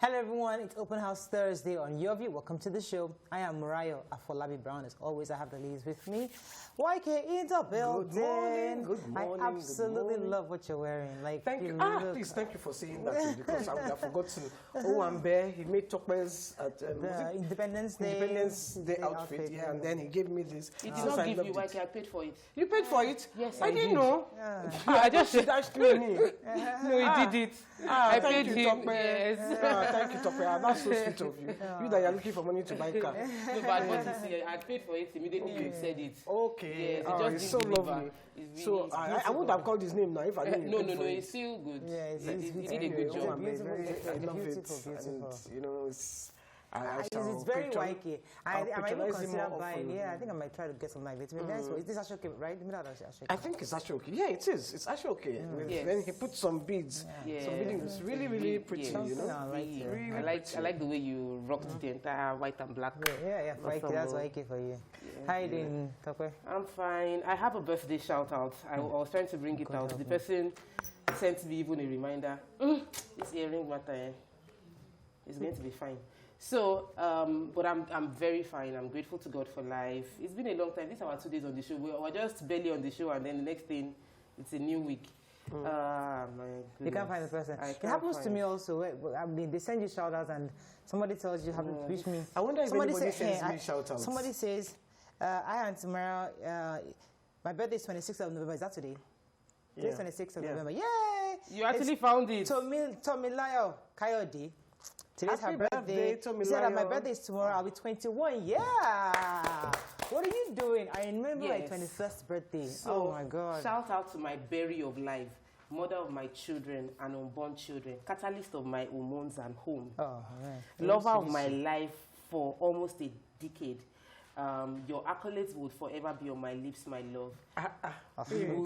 Hello everyone, it's Open House Thursday on Your View. Welcome to the show. I am Mariah Afolabi Brown. As always, I have the ladies with me. YK in the building. Good morning. I absolutely love what you're wearing. Like, thank you. Please, thank you for saying that because I would have forgotten. Owambe, he made Tokwe's at Independence Day outfit. Yeah, and then he gave me this. He did not give you YK. I paid for it. You paid for it? Yes, I didn't know. Yeah. I just dashed me. No, he did it. I paid him. Yes. Thank you, Tokwe. That's so sweet of you. You that you're looking for money to buy a car. No, but what you see, I paid for it immediately you said it. Okay. Yes, It's so lovely. Really So I would have called his name now if I didn't. No, it's still good. Yeah, he did a good job. I love it. Beautiful. And, you know, it's very YK. I might even consider buying. often. Yeah, I think I might try to get some like this. Is this actually okay, right? I think it's actually okay. Yeah, it is. It's actually okay. Yes. Then he put some beads. Yeah. Some beading. It's really, really pretty. Yes. You know. I like the way you rocked the entire white and black. Yeah. YK, that's YK for you. Yeah. How are you doing, Tokwe? I'm fine. I have a birthday shout out. I was trying to bring it out. The person sent me even a reminder. This earring matter. It's going to be fine. So, but I'm very fine. I'm grateful to God for life. It's been a long time. These are our 2 days on the show. We're just barely on the show, and then the next thing, it's a new week. My goodness. You can't find the person. It happens to me also. I mean, they send you shout-outs, and somebody tells you, haven't reached me. I wonder if anybody sends me shout-outs. Somebody says, I and tomorrow, my birthday is 26th of November. Is that today? Today's 26th of November. Yay! You actually found it. Tomilayo Kayode. Today's Happy her birthday. Tomilayo. She said that my birthday is tomorrow. I'll be 21. Yeah. What are you doing? I remember my 21st birthday. So, oh my God. Shout out to my berry of life, mother of my children and unborn children, catalyst of my hormones and home, lover of my life for almost a decade. Your accolades would forever be on my lips, my love. We would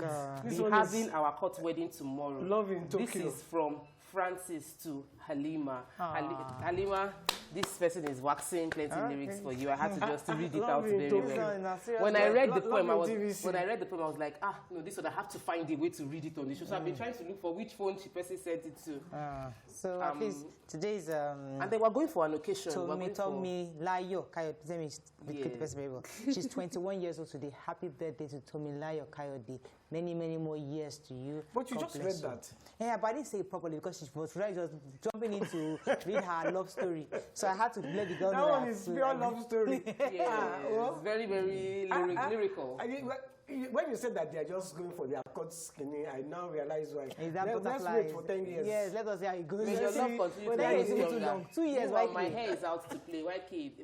be having our court wedding tomorrow. Love in Tokyo. This is from Francis to Halima. Halima, this person is waxing plenty lyrics for you. I had to just read it out very well. When I read the poem, I was like, no, this one I have to find a way to read it on the show. So I've been trying to look for which phone she person sent it to. So at least today's and they were going for an occasion. Tomilayo Kayode. She's 21 years old today. Happy birthday to Tomilayo Kayode. Many, many more years to you. But you just read that. Yeah, but I didn't say it properly because she was just jumping in to read her love story. So I had to let the girl know. That one is pure love story. It's very, very lyrical. When you said that they are just going for their cut skinny, I now realize why. Let's wait for 10 years. Yes, let us see how it goes. Your love continues too long. 2 years, my hair is out to play.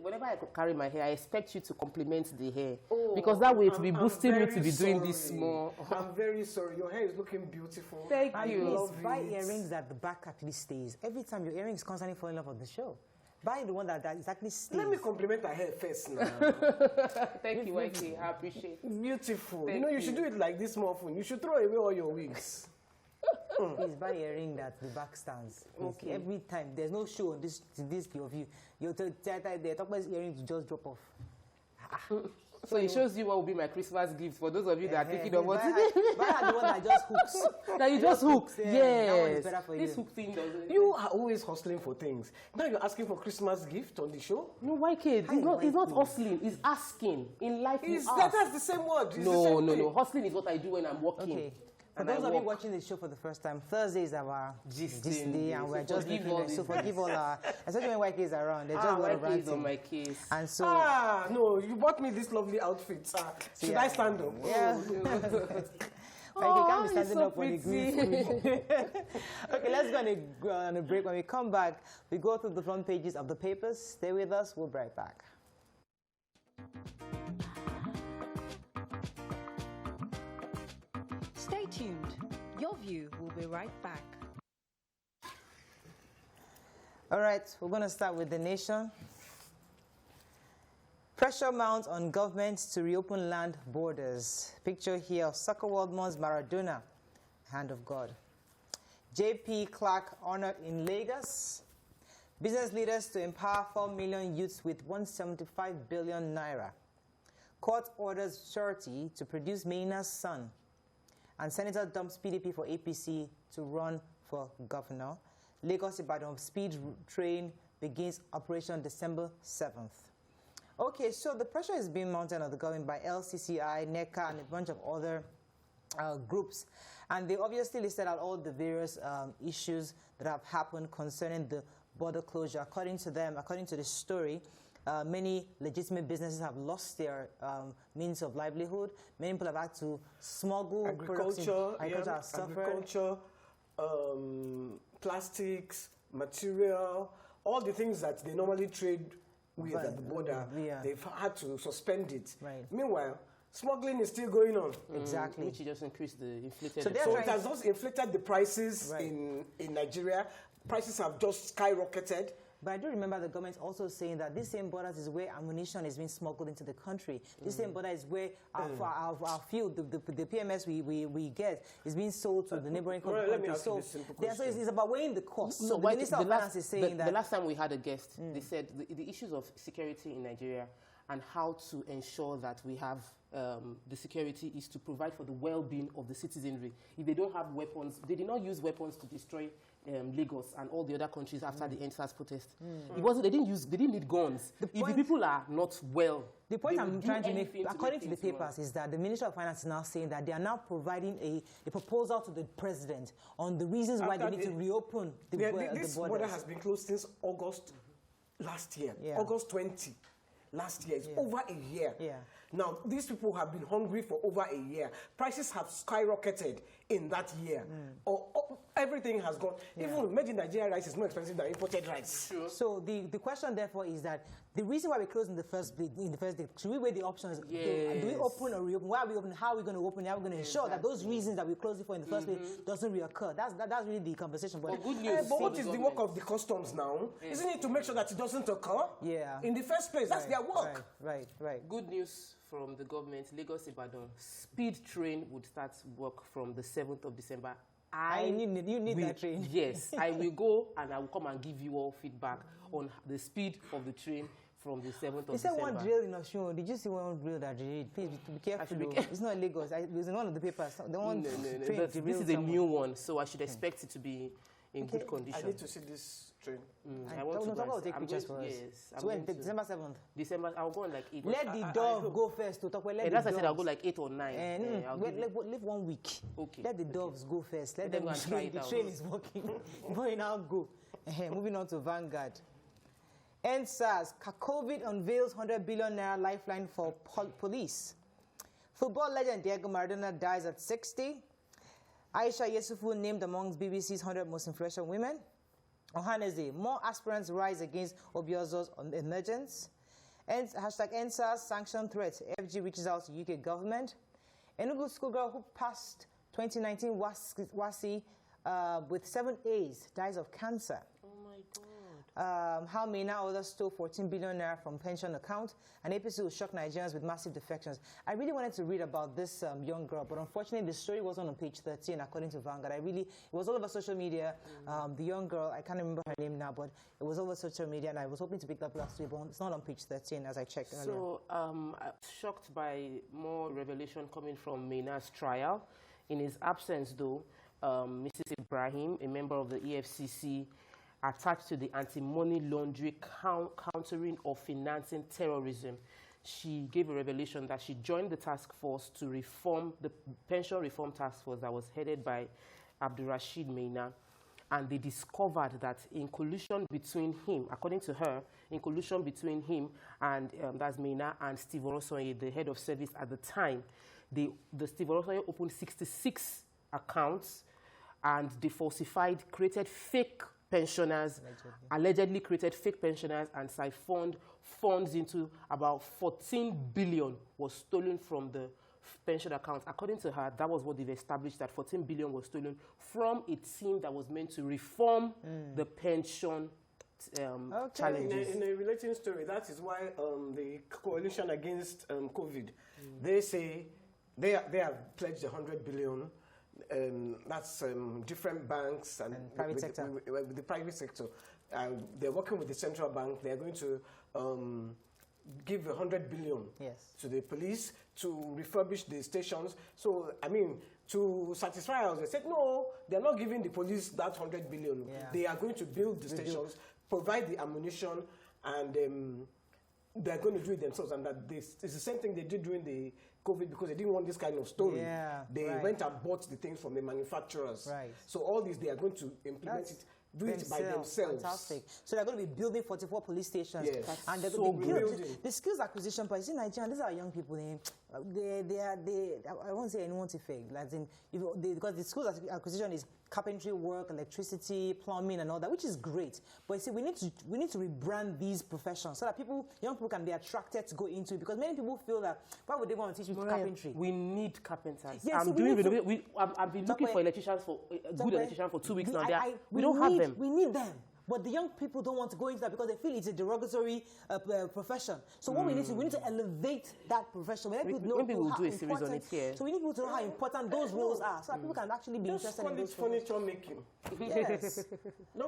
Whenever I carry my hair, I expect you to compliment the hair. Because that way it will be boosting you to be doing this more. I'm very sorry. Your hair is looking beautiful. Thank you. Please buy earrings that the back actually stays. Every time your earrings constantly fall in love on the show. Buy the one that exactly stays. Let me compliment her hair first now. Thank you, YK. I appreciate it. Beautiful. You should do it like this more often. You should throw away all your wigs. Please buy a ring that the back stands. Okay. Every time. There's no show on this view of you. You'll tell the top earring to just drop off. So it shows you what will be my Christmas gift for those of you that are thinking of what to do. Buy the one that just hooks. That you just hook. Yes. That one is better for this hook thing doesn't. You are always hustling for things. Now you're asking for Christmas gift on the show? No, YK. It's not hustling. It's asking. In life, that's the same word. No. Hustling is what I do when I'm working. Okay. For those of you watching the show for the first time, Thursday is our gist day, and we're just looking at so forgive all our, especially when YK is around, they're just going to YK is on my case. And so, no, you bought me this lovely outfit. Should I stand up? Yeah. You can't be standing up on the green screen. Okay, let's go on a break. When we come back, we go through the front pages of the papers. Stay with us. We'll be right back. Stay tuned. Your View will be right back. All right, we're going to start with the nation. Pressure mounts on government to reopen land borders. Picture here of soccer world mourns Maradona, hand of God. J.P. Clark honored in Lagos. Business leaders to empower 4 million youths with 175 billion naira. Court orders surety to produce Maina's son. And Senator dumps PDP for APC to run for governor. Lagos-Ibadan speed train begins operation December 7th. Okay, so the pressure is being mounted on the government by LCCI, NECA, and a bunch of other groups. And they obviously listed out all the various issues that have happened concerning the border closure. According to them, according to the story, many legitimate businesses have lost their means of livelihood. Many people have had to smuggle agriculture, agriculture, plastics, material, all the things that they normally trade with at the border, they've had to suspend it. Right. Meanwhile, smuggling is still going on. Exactly. Which just increased the inflated. So it has just inflated the prices in Nigeria. Prices have just skyrocketed. But I do remember the government also saying that this same borders is where ammunition is being smuggled into the country. This same border is where our fuel, the PMS we get, is being sold to the neighboring countries. Let me ask you this simple question. So it's about weighing the cost. No, so the Minister of Finance is saying that... The last time we had a guest, they said the issues of security in Nigeria and how to ensure that we have the security is to provide for the well-being of the citizenry. If they don't have weapons, they did not use weapons to destroy Lagos and all the other countries after the NSAS protest. It wasn't. They didn't need guns. If the people are not well, the point I'm trying to make, according to the papers, is that the Minister of Finance is now saying that they are now providing a proposal to the president on the reasons why they need to reopen the borders. This border has been closed since August last year, August 20. Last year, it's over a year. Now, these people have been hungry for over a year. Prices have skyrocketed in that year. Everything has gone. Even made in Nigeria rice is more expensive than imported rice. Sure. So the question, therefore, is that the reason why we closed in the first day, should we weigh the options? Yes. Do we open or reopen? Why are we opening? How are we going to open? How are we going to ensure that those reasons that we closed it for in the first place doesn't reoccur? That's really the conversation. But good news. But what is the work of the customs now? Isn't it to make sure that it doesn't occur? In the first place, that's their work. Right. Good news from the government. Lagos-Ibadan speed train would start work from the 7th of December. You need that train. Yes, I will go and I will come and give you all feedback on the speed of the train from the 7th of December. You said one drill in Oshun. Did you see one drill that they did? Please be careful. It's not Lagos. It was in one of the papers. The one No. This is a new one, so I should expect it to be in good condition. I need to see this train. I want to take pictures for us. Yes. So when December 7th? December, I'll go on like 8. Let the dove go first to talk. That's I said I'll go like 8 or 9. Leave 1 week. Okay. Let the doves go first. Let them try it the out. train is working. Before you now go. Moving on to Vanguard. NSAS, COVID unveils 100 billion naira lifeline for police. Football legend Diego Maradona dies at 60. Aisha Yesufu named amongst BBC's 100 most influential women. Ohaneze, more aspirants rise against Obiozo's emergence. And hashtag NSAS sanction threat. FG reaches out to UK government. Enugu schoolgirl who passed 2019 WASI with 7 A's dies of cancer. Oh my God. How may now others stole 14 billion naira from pension account. An APC will shock Nigerians with massive defections. I really wanted to read about this young girl, but unfortunately the story wasn't on page 13 according to Vanguard. It was all over social media. The young girl, I can't remember her name now, but it was all over social media, and I was hoping to pick up last week, but it's not on page 13 as I checked earlier. So, I'm shocked by more revelation coming from Maynard's trial. In his absence, though, Mrs. Ibrahim, a member of the EFCC, attached to the anti-money laundering, countering or financing terrorism. She gave a revelation that she joined the task force to reform the pension reform task force that was headed by Abdulrashid Maina, and they discovered that in collusion between him, according to her, in collusion between him and that's Maina and Steve Orosonye, the head of service at the time, the Steve Orosonye opened 66 accounts, and they created fake pensioners, allegedly created fake pensioners, and siphoned funds into about 14 billion was stolen from the pension accounts. According to her, that was what they've established, that 14 billion was stolen from a team that was meant to reform the pension challenges. In a relating story, that is why the coalition against COVID, they say they have pledged 100 billion. That's different banks and private sector. With the private sector. They're working with the central bank. They're going to give 100 billion to the police to refurbish the stations. So, I mean, to satisfy us. They said, no, they're not giving the police that 100 billion. Yeah. They are going to build the stations, provide the ammunition, and they're going to do it themselves. And that it's the same thing they did during the COVID, because they didn't want this kind of story. Yeah, they went and bought the things from the manufacturers. Right. So all these, they are going to implement it. Do it by themselves. Fantastic. So they're going to be building 44 police stations. Yes. And they're So going to be building. The skills acquisition part, in Nigeria, these are young people. I won't say anyone to fake. Like because the skills acquisition is carpentry work, electricity, plumbing, and all that, which is great. But you see, we need to rebrand these professions so that young people can be attracted to go into it. Because many people feel that, why would they want to teach me carpentry? We need carpenters. Yes, I've been looking for electricians good electricians for 2 weeks now. We don't have them. We need them. But the young people don't want to go into that because they feel it's a derogatory profession. So what we need to elevate that profession. Maybe we'll do a series on it here. So we need people to know how important those roles are, so that people can actually be interested in those furniture making. Yes.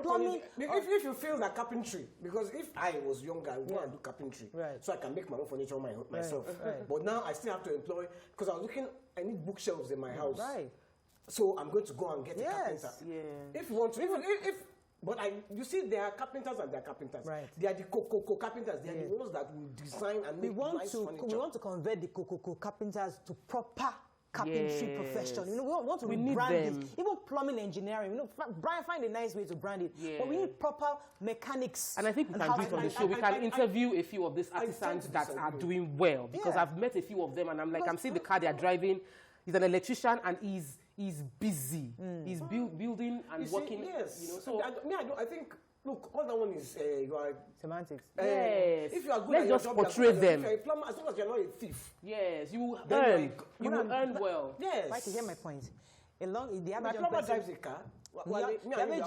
Plumbing. If you feel that carpentry, because if I was younger, I would go and do carpentry, so I can make my own furniture myself. Right. But now I still have to employ, because I was looking, I need bookshelves in my house. Right. So I'm going to go and get a carpenter. Yeah. If you want to, but you see, there are carpenters and there are carpenters. Right. They are the carpenters. They are the ones that will design and make nice furniture. We want to convert the carpenters to proper carpentry profession. We want to rebrand it. Even plumbing engineering. Find a nice way to brand it. Yeah. But we need proper mechanics. And I think we can do it on the show. We can interview a few of these artisans that are doing well, because I've met a few of them, and I'm seeing the car they're driving. He's an electrician and he's busy. He's building and working. Yes. So I think. Look, all that one is semantics. Yes. If you are good, let's just portray them. If you're a plumber, as long as you're not a thief. Yes, you will earn. You will earn well. Yes. Right to hear my point. My plumber drives a car. The average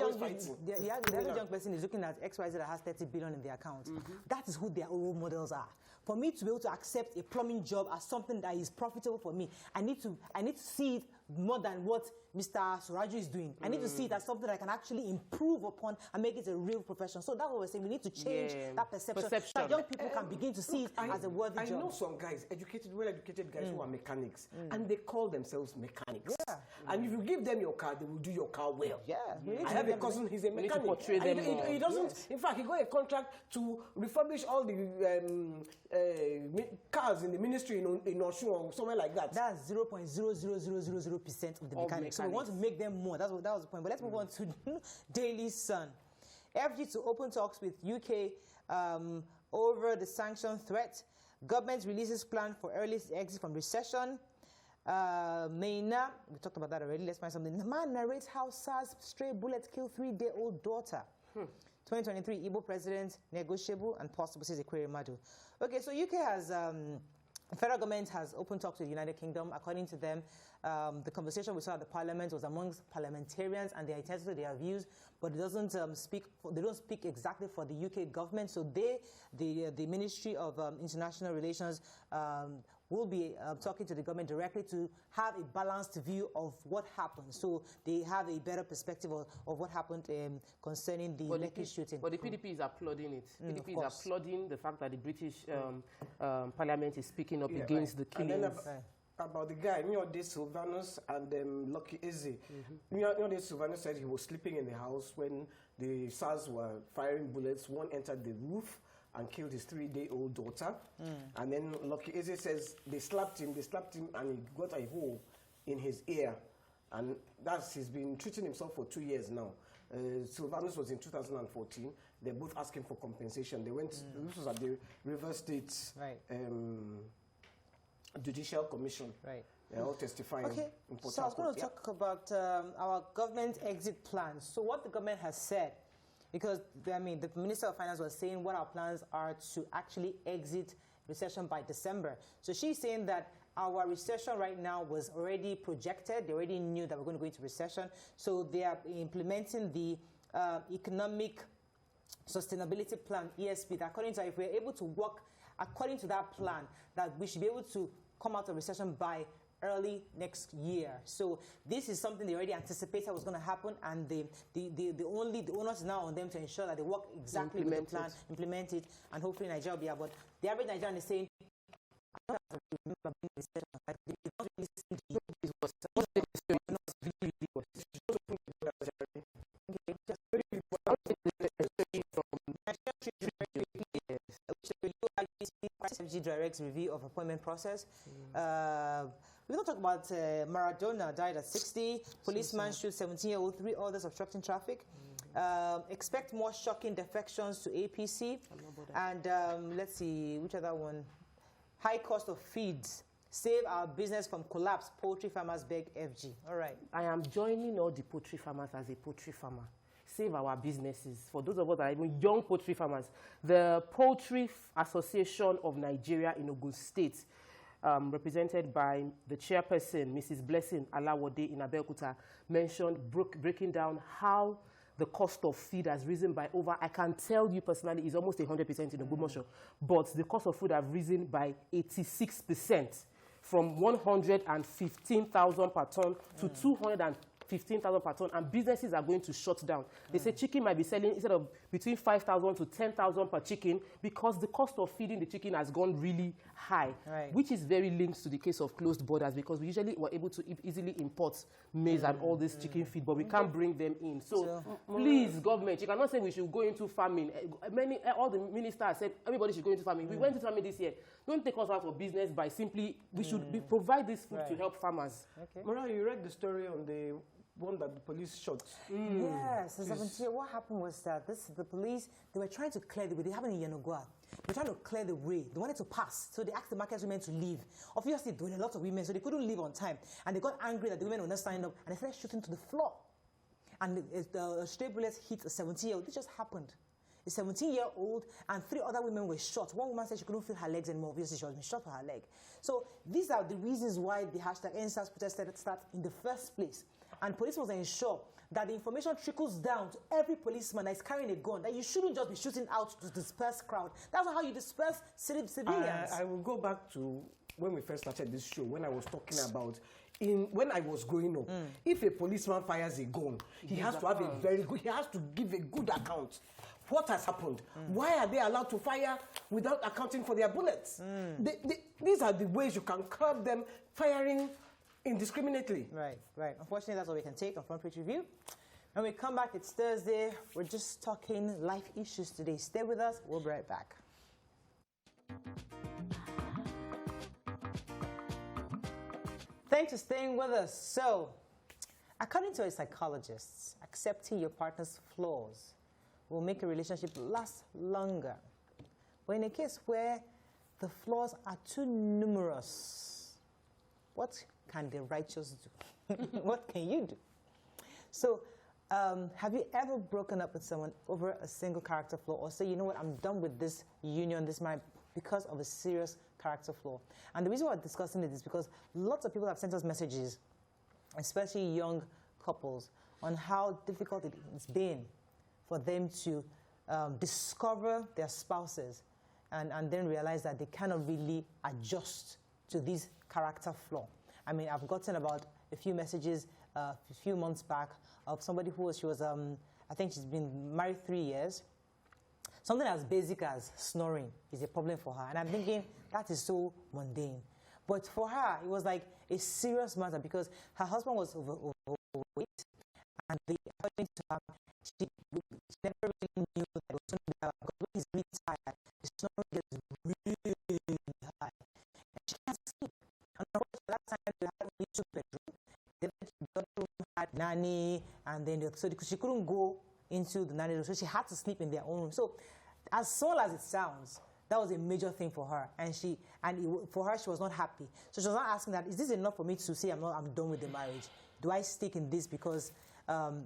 young person is looking at XYZ that has 30 billion in their account. That is who their role models are. For me to be able to accept a plumbing job as something that is profitable for me, I need to see it more than what Mr. Suraju is doing. I need to see it as something that I can actually improve upon and make it a real profession. So that's what we're saying. We need to change that perception. So that young people can begin to see it as a worthy job. I know some guys, well-educated guys who are mechanics, and they call themselves mechanics. Yeah. And if you give them your car, they will do your car well. Yeah. I have a cousin, he's a mechanic. Portray them he doesn't, in fact, he got a contract to refurbish all the cars in the ministry in Osun or somewhere like that. That's 0.00000% of the mechanics. So we want to make them more. That was the point. But let's move on to Daily Sun. FG to open talks with UK over the sanction threat. Government releases plan for early exit from recession. Maina, we talked about that already. Let's find something. The man narrates how SARS stray bullet killed 3-day-old daughter. 2023 Igbo president, negotiable and possible, says Ekwere Madu. Okay, so UK has, the federal government has open talks with the United Kingdom. According to them, the conversation we saw at the parliament was amongst parliamentarians and they are entitled to their views, but it doesn't they don't speak exactly for the UK government. So the Ministry of International Relations will be talking to the government directly to have a balanced view of what happened. So they have a better perspective of what happened concerning the Lekki shooting. But the PDP is applauding it. PDP is applauding the fact that the British Parliament is speaking up against the killings. About the guy, Sylvanus and Lucky Izzy. Sylvanus said he was sleeping in the house when the SARS were firing bullets. One entered the roof and killed his 3-day-old daughter. And then Lucky Izzy says they slapped him, and he got a hole in his ear. And he's been treating himself for 2 years now. Sylvanus was in 2014. They're both asking for compensation. They went, this was at the River State Judicial Commission. Right. They're all testifying. Okay, so I was going to talk about our government exit plans. So what the government has said, because the Minister of Finance was saying what our plans are to actually exit recession by December. So she's saying that our recession right now was already projected. They already knew that we're going to go into recession. So they are implementing the economic sustainability plan, ESP, that according to, if we're able to work according to that plan, that we should be able to come out of recession by early next year. So this is something they already anticipated was going to happen, and the onus is now on them to ensure that they work exactly with the plan, implement it, and hopefully Nigeria will be able. The average Nigerian is saying, FG directs review of appointment process. We don't talk about Maradona died at 60. Policeman shoots 17-year-old, 3 others obstructing traffic. Expect more shocking defections to APC. And let's see, which other one? High cost of feeds. Save our business from collapse. Poultry farmers beg FG. All right. I am joining all the poultry farmers as a poultry farmer. Save our businesses. For those of us that are even young poultry farmers, the Poultry Association of Nigeria in Ogun State, represented by the chairperson, Mrs. Blessing Alawode in Abeokuta, mentioned breaking down how the cost of feed has risen by over, I can tell you personally, it's almost 100% in Ogbomoso, but the cost of food have risen by 86%, from 115,000 per ton to 215,000 per ton, and businesses are going to shut down. They say chicken might be selling instead of between 5,000 to 10,000 per chicken because the cost of feeding the chicken has gone really high, which is very linked to the case of closed borders because we usually were able to easily import maize and all this chicken feed, but we can't bring them in. So please, government, you cannot say we should go into farming. All the ministers said everybody should go into farming. We went into farming this year. Don't take us out of business by simply, we should provide this food to help farmers. Okay. Mara, you read the story on the one that the police shot. Yes, what happened was that the police, they were trying to clear the way. They happened in Yenagoa. They were trying to clear the way. They wanted to pass. So they asked the market women to leave. Obviously, there were a lot of women, so they couldn't leave on time. And they got angry that the women were not standing up, and they started shooting to the floor. And the stray bullets hit a 17-year-old. This just happened. A 17-year-old and 3 other women were shot. One woman said she couldn't feel her legs anymore. Obviously, she was being shot for her leg. So these are the reasons why the hashtag NSAS protest started in the first place. And police must ensure that the information trickles down to every policeman that is carrying a gun, that you shouldn't just be shooting out to disperse crowd. That's not how you disperse civilians. I will go back to when we first started this show, when I was talking about when I was growing up, if a policeman fires a gun, he has to have he has to give a good account. What has happened? Why are they allowed to fire without accounting for their bullets? These are the ways you can curb them firing indiscriminately. Right. Unfortunately, that's all we can take on Front Page Review. When we come back, it's Thursday. We're just talking life issues today. Stay with us. We'll be right back. Thanks for staying with us. So, according to a psychologist, accepting your partner's flaws will make a relationship last longer. But in a case where the flaws are too numerous, what can the righteous do? What can you do? So, have you ever broken up with someone over a single character flaw, or say, you know what, I'm done with this union, this marriage, because of a serious character flaw? And the reason why we're discussing it is because lots of people have sent us messages, especially young couples, on how difficult it's been for them to discover their spouses and then realize that they cannot really adjust to this character flaw. I mean, I've gotten about a few messages a few months back of somebody who I think she's been married 3 years. Something as basic as snoring is a problem for her. And I'm thinking, that is so mundane. But for her, it was like a serious matter because her husband was overweight. And according to her, she never really knew that it was going to be that because when he's really tired, the snoring gets really high. And she can't sleep. And of course, that time they had only 2 bedrooms. The bedroom had nanny, and then so she couldn't go into the nanny room, so she had to sleep in their own room. So, as small as it sounds, that was a major thing for her, for her, she was not happy. So she was not asking that, is this enough for me to say I'm done with the marriage? Do I stick in this because, can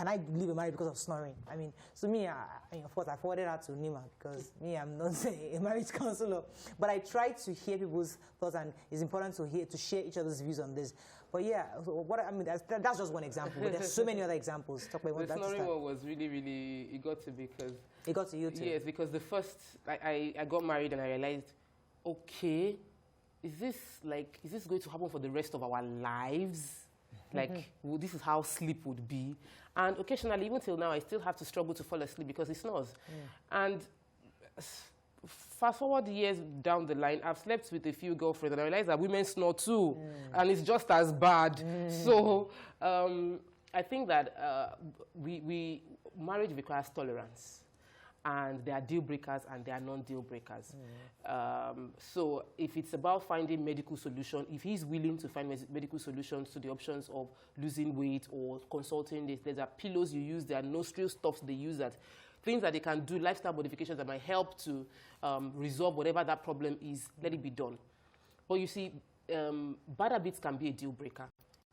I leave a marriage because of snoring? I mean, so me, of course, I forwarded her to Nima because me, I'm not a marriage counselor. But I try to hear people's thoughts, and it's important to share each other's views on this. But yeah, that's just one example. But there's so many other examples. Talk about the snoring one was really, it got to because... It got to you too? Yes, because the first, I got married and I realized, okay, is this going to happen for the rest of our lives? This is how sleep would be. And occasionally, even till now, I still have to struggle to fall asleep because it snores. And fast forward years down the line, I've slept with a few girlfriends and I realized that women snore too. And it's just as bad. So I think that marriage requires tolerance. and there are deal breakers and there are non-deal breakers. So if it's about finding medical solution, if he's willing to find medical solutions to the options of losing weight or consulting this, there are pillows you use, there are nostril stuffs they use, that things that they can do, lifestyle modifications that might help to resolve whatever that problem is, let it be done. But you see, bad habits can be a deal breaker,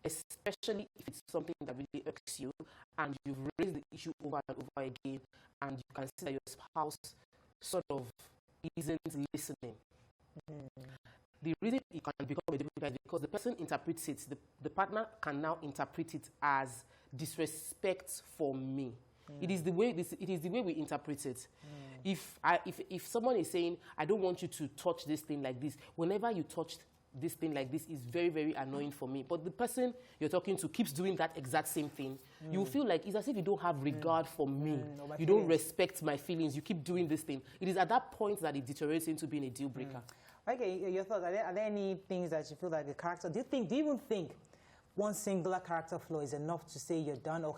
especially if it's something that really irks you and you've raised the issue over and over again, and you can see that your spouse sort of isn't listening. The reason it can become a deal breaker is because the person interprets it, the partner can now interpret it as disrespect for me. It is the way we interpret it. If someone is saying, I don't want you to touch this thing like this, whenever you touch this thing like this, is very, very annoying for me. But the person you're talking to keeps doing that exact same thing. You feel like it's as if you don't have regard for me. You don't respect my feelings. You keep doing this thing. It is at that point that it deteriorates into being a deal breaker. Okay, your thoughts. Are there any things that you feel like the character? Do you even think one singular character flaw is enough to say you're done, or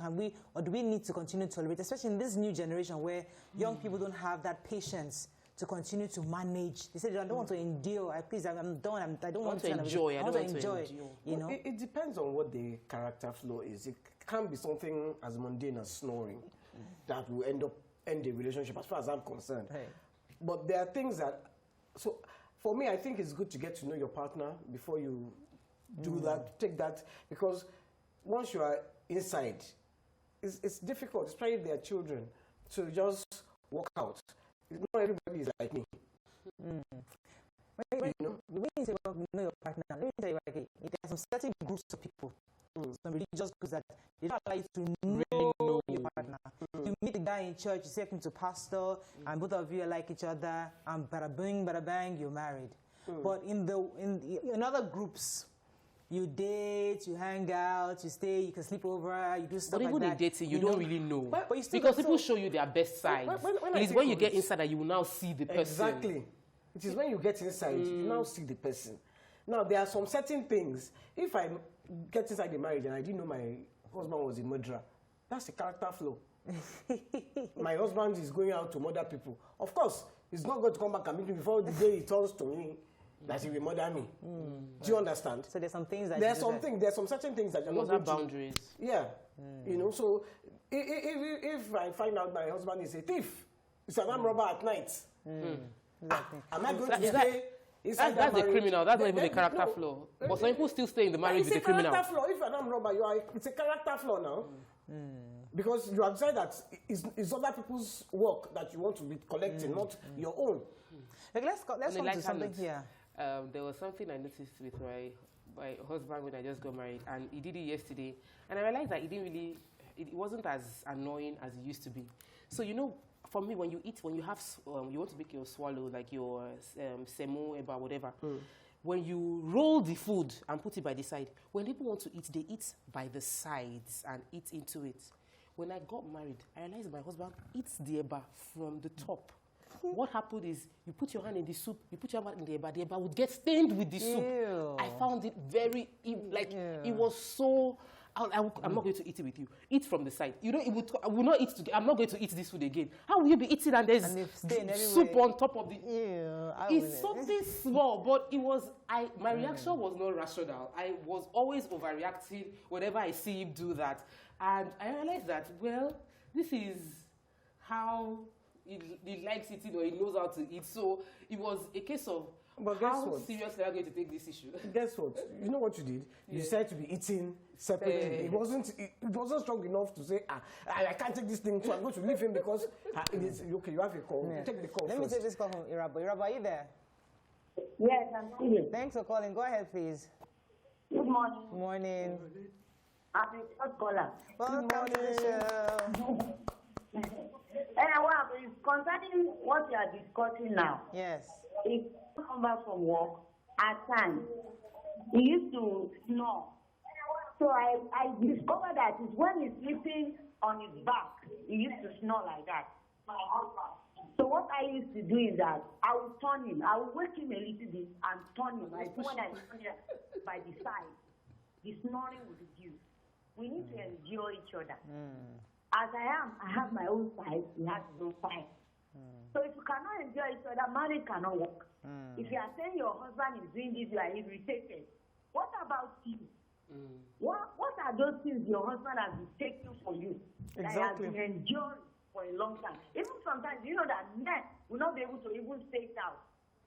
do we need to continue to tolerate, especially in this new generation where young people don't have that patience to continue to manage? They say, I don't want to endure. I'm done. I don't want to enjoy. I want to enjoy. You know? It depends on what the character flaw is. It can be something as mundane as snoring that will end the relationship, as far as I'm concerned. Right. But there are things that, so for me, I think it's good to get to know your partner before you do that, take that, because once you are inside, it's difficult, especially if they are children, to just walk out. Not everybody is like me. When you say, well, you know your partner, let me tell you, okay, there are some certain groups of people, some religious groups that they don't allow you to know your partner. You meet the guy in church, you take him to pastor, and both of you like each other, and bada bing, bada bang, you're married. But in other groups, you date, you hang out, you stay, you can sleep over, you do stuff like that. But even in dating, you don't really know. But you still because people show you their best side. It is when you get inside that you will now see the person. Exactly. It is when you get inside, you now see the person. Now, there are some certain things. If I get inside the marriage and I didn't know my husband was a murderer, that's a character flaw. My husband is going out to murder people. Of course, he's not going to come back and meet me before the day he turns to me that he will murder me. Do you understand? So there's some things that there's some certain things that you're not going boundaries. to. Yeah. You know, so if I find out my husband is a thief, he's an armed robber at night, exactly. am I going to stay inside that's a criminal. That's not even a character flaw. But some people still stay in the marriage with a criminal. It's a character flaw. If you're an armed robber, it's a character flaw now. Because you have decided that it's other people's work that you want to be collecting, not your own. Like, let's come to something here. There was something I noticed with my husband when I just got married, and he did it yesterday, and I realized that it wasn't as annoying as it used to be. So, you know, for me, when you eat, when you have, you want to make your swallow, like your semo, eba, whatever, when you roll the food and put it by the side, when people want to eat, they eat by the sides and eat into it. When I got married, I realized my husband eats the eba from the top. What happened is, you put your hand in the soup, you put your hand in the eba would get stained with the soup. I found it very, it was so, I'm not going to eat it with you. Eat from the side. You know, I will not eat together. I'm not going to eat this food again. How will you be eating and there's soup on top of the... It's something small, but it was, my reaction was not rational. I was always overreacting whenever I see him do that. And I realized that, well, this is how he likes eating, or he knows how to eat. So it was a case of how seriously are you going to take this issue? Guess what? You know what you did? You decided to be eating separately. It wasn't strong enough to say, I can't take this thing, so I'm going to leave him because it is okay. You have a call. You take the call. Let me take this call from Iraba. Iraba, are you there? Yes, I'm here. Thanks for calling. Go ahead, please. Good morning. Good morning. I'm a first caller. Welcome to the show. It's concerning what you are discussing now. Yes. If you come back from work, at times, he used to snore. So I discovered that it's when he's sleeping on his back, he used to snore like that. So what I used to do is that I would turn him. I would wake him a little bit and turn him. Like when I turn him by the side, the snoring would reduce. We need to endure each other. As I am, I have my own side, he has his own side. enjoy each other, marriage cannot work. If you are saying your husband is doing this, you are irritated. What about you? What are those things your husband has been taking for you that has been enduring for a long time? Even sometimes, you know that men will not be able to even stay it out.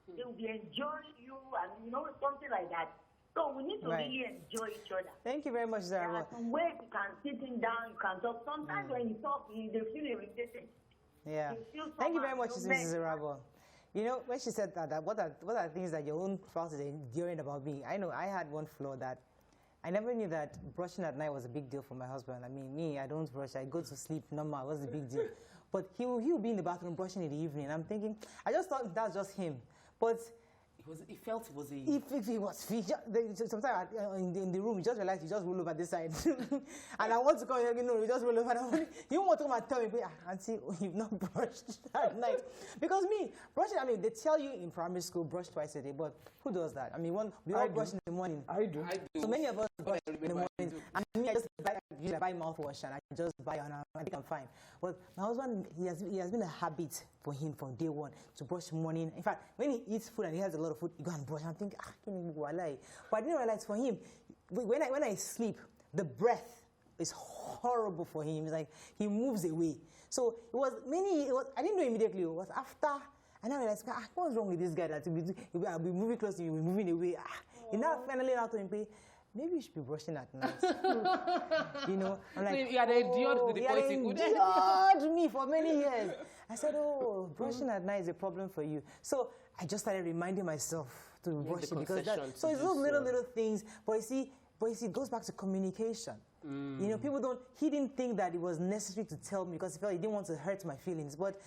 They will be enjoying you and, you know, something like that. So we need to really enjoy each other. Thank you very much, Zara. There are some ways you can sit him down, you can talk. Sometimes when you talk, they feel irritated. Yeah. Thank you very much, Mrs. Zara. You know, when she said that, what are things that your own spouse is enduring about me? I know I had one flaw that I never knew that brushing at night was a big deal for my husband. I mean, me, I don't brush. I go to sleep normal. What's the big deal? But he'll be in the bathroom brushing in the evening. I'm thinking, I just thought that's just him. But he felt it was a... If he was... Sometimes in the room, you just realize you just roll over this side. And I want to come here, you know, you just roll over. You want to come and tell me, Auntie, you've not brushed at night. Because me, brushing, I mean, they tell you in primary school, brush twice a day, but who does that? I mean, we all brush in the morning. I do. So many of us brush in the morning. And me, I just buy mouthwash and I just buy and I think I'm fine. But my husband, he has been a habit for him from day one to brush morning. In fact, when he eats food and he has a lot of food, he go and brush. I'm thinking, but I didn't realize for him, when I sleep, the breath is horrible for him. It's like he moves away. So I didn't know immediately. It was after, and I realized, what's wrong with this guy? That I'll be moving close to you, moving away. He now finally out to him, maybe you should be brushing at night. You know, I'm like, so he had endured to the point he could. Endured me for many years. I said, brushing at night is a problem for you. So I just started reminding myself to brush it because so it's those little things. But you see, it goes back to communication. You know, he didn't think that it was necessary to tell me because he felt he didn't want to hurt my feelings. But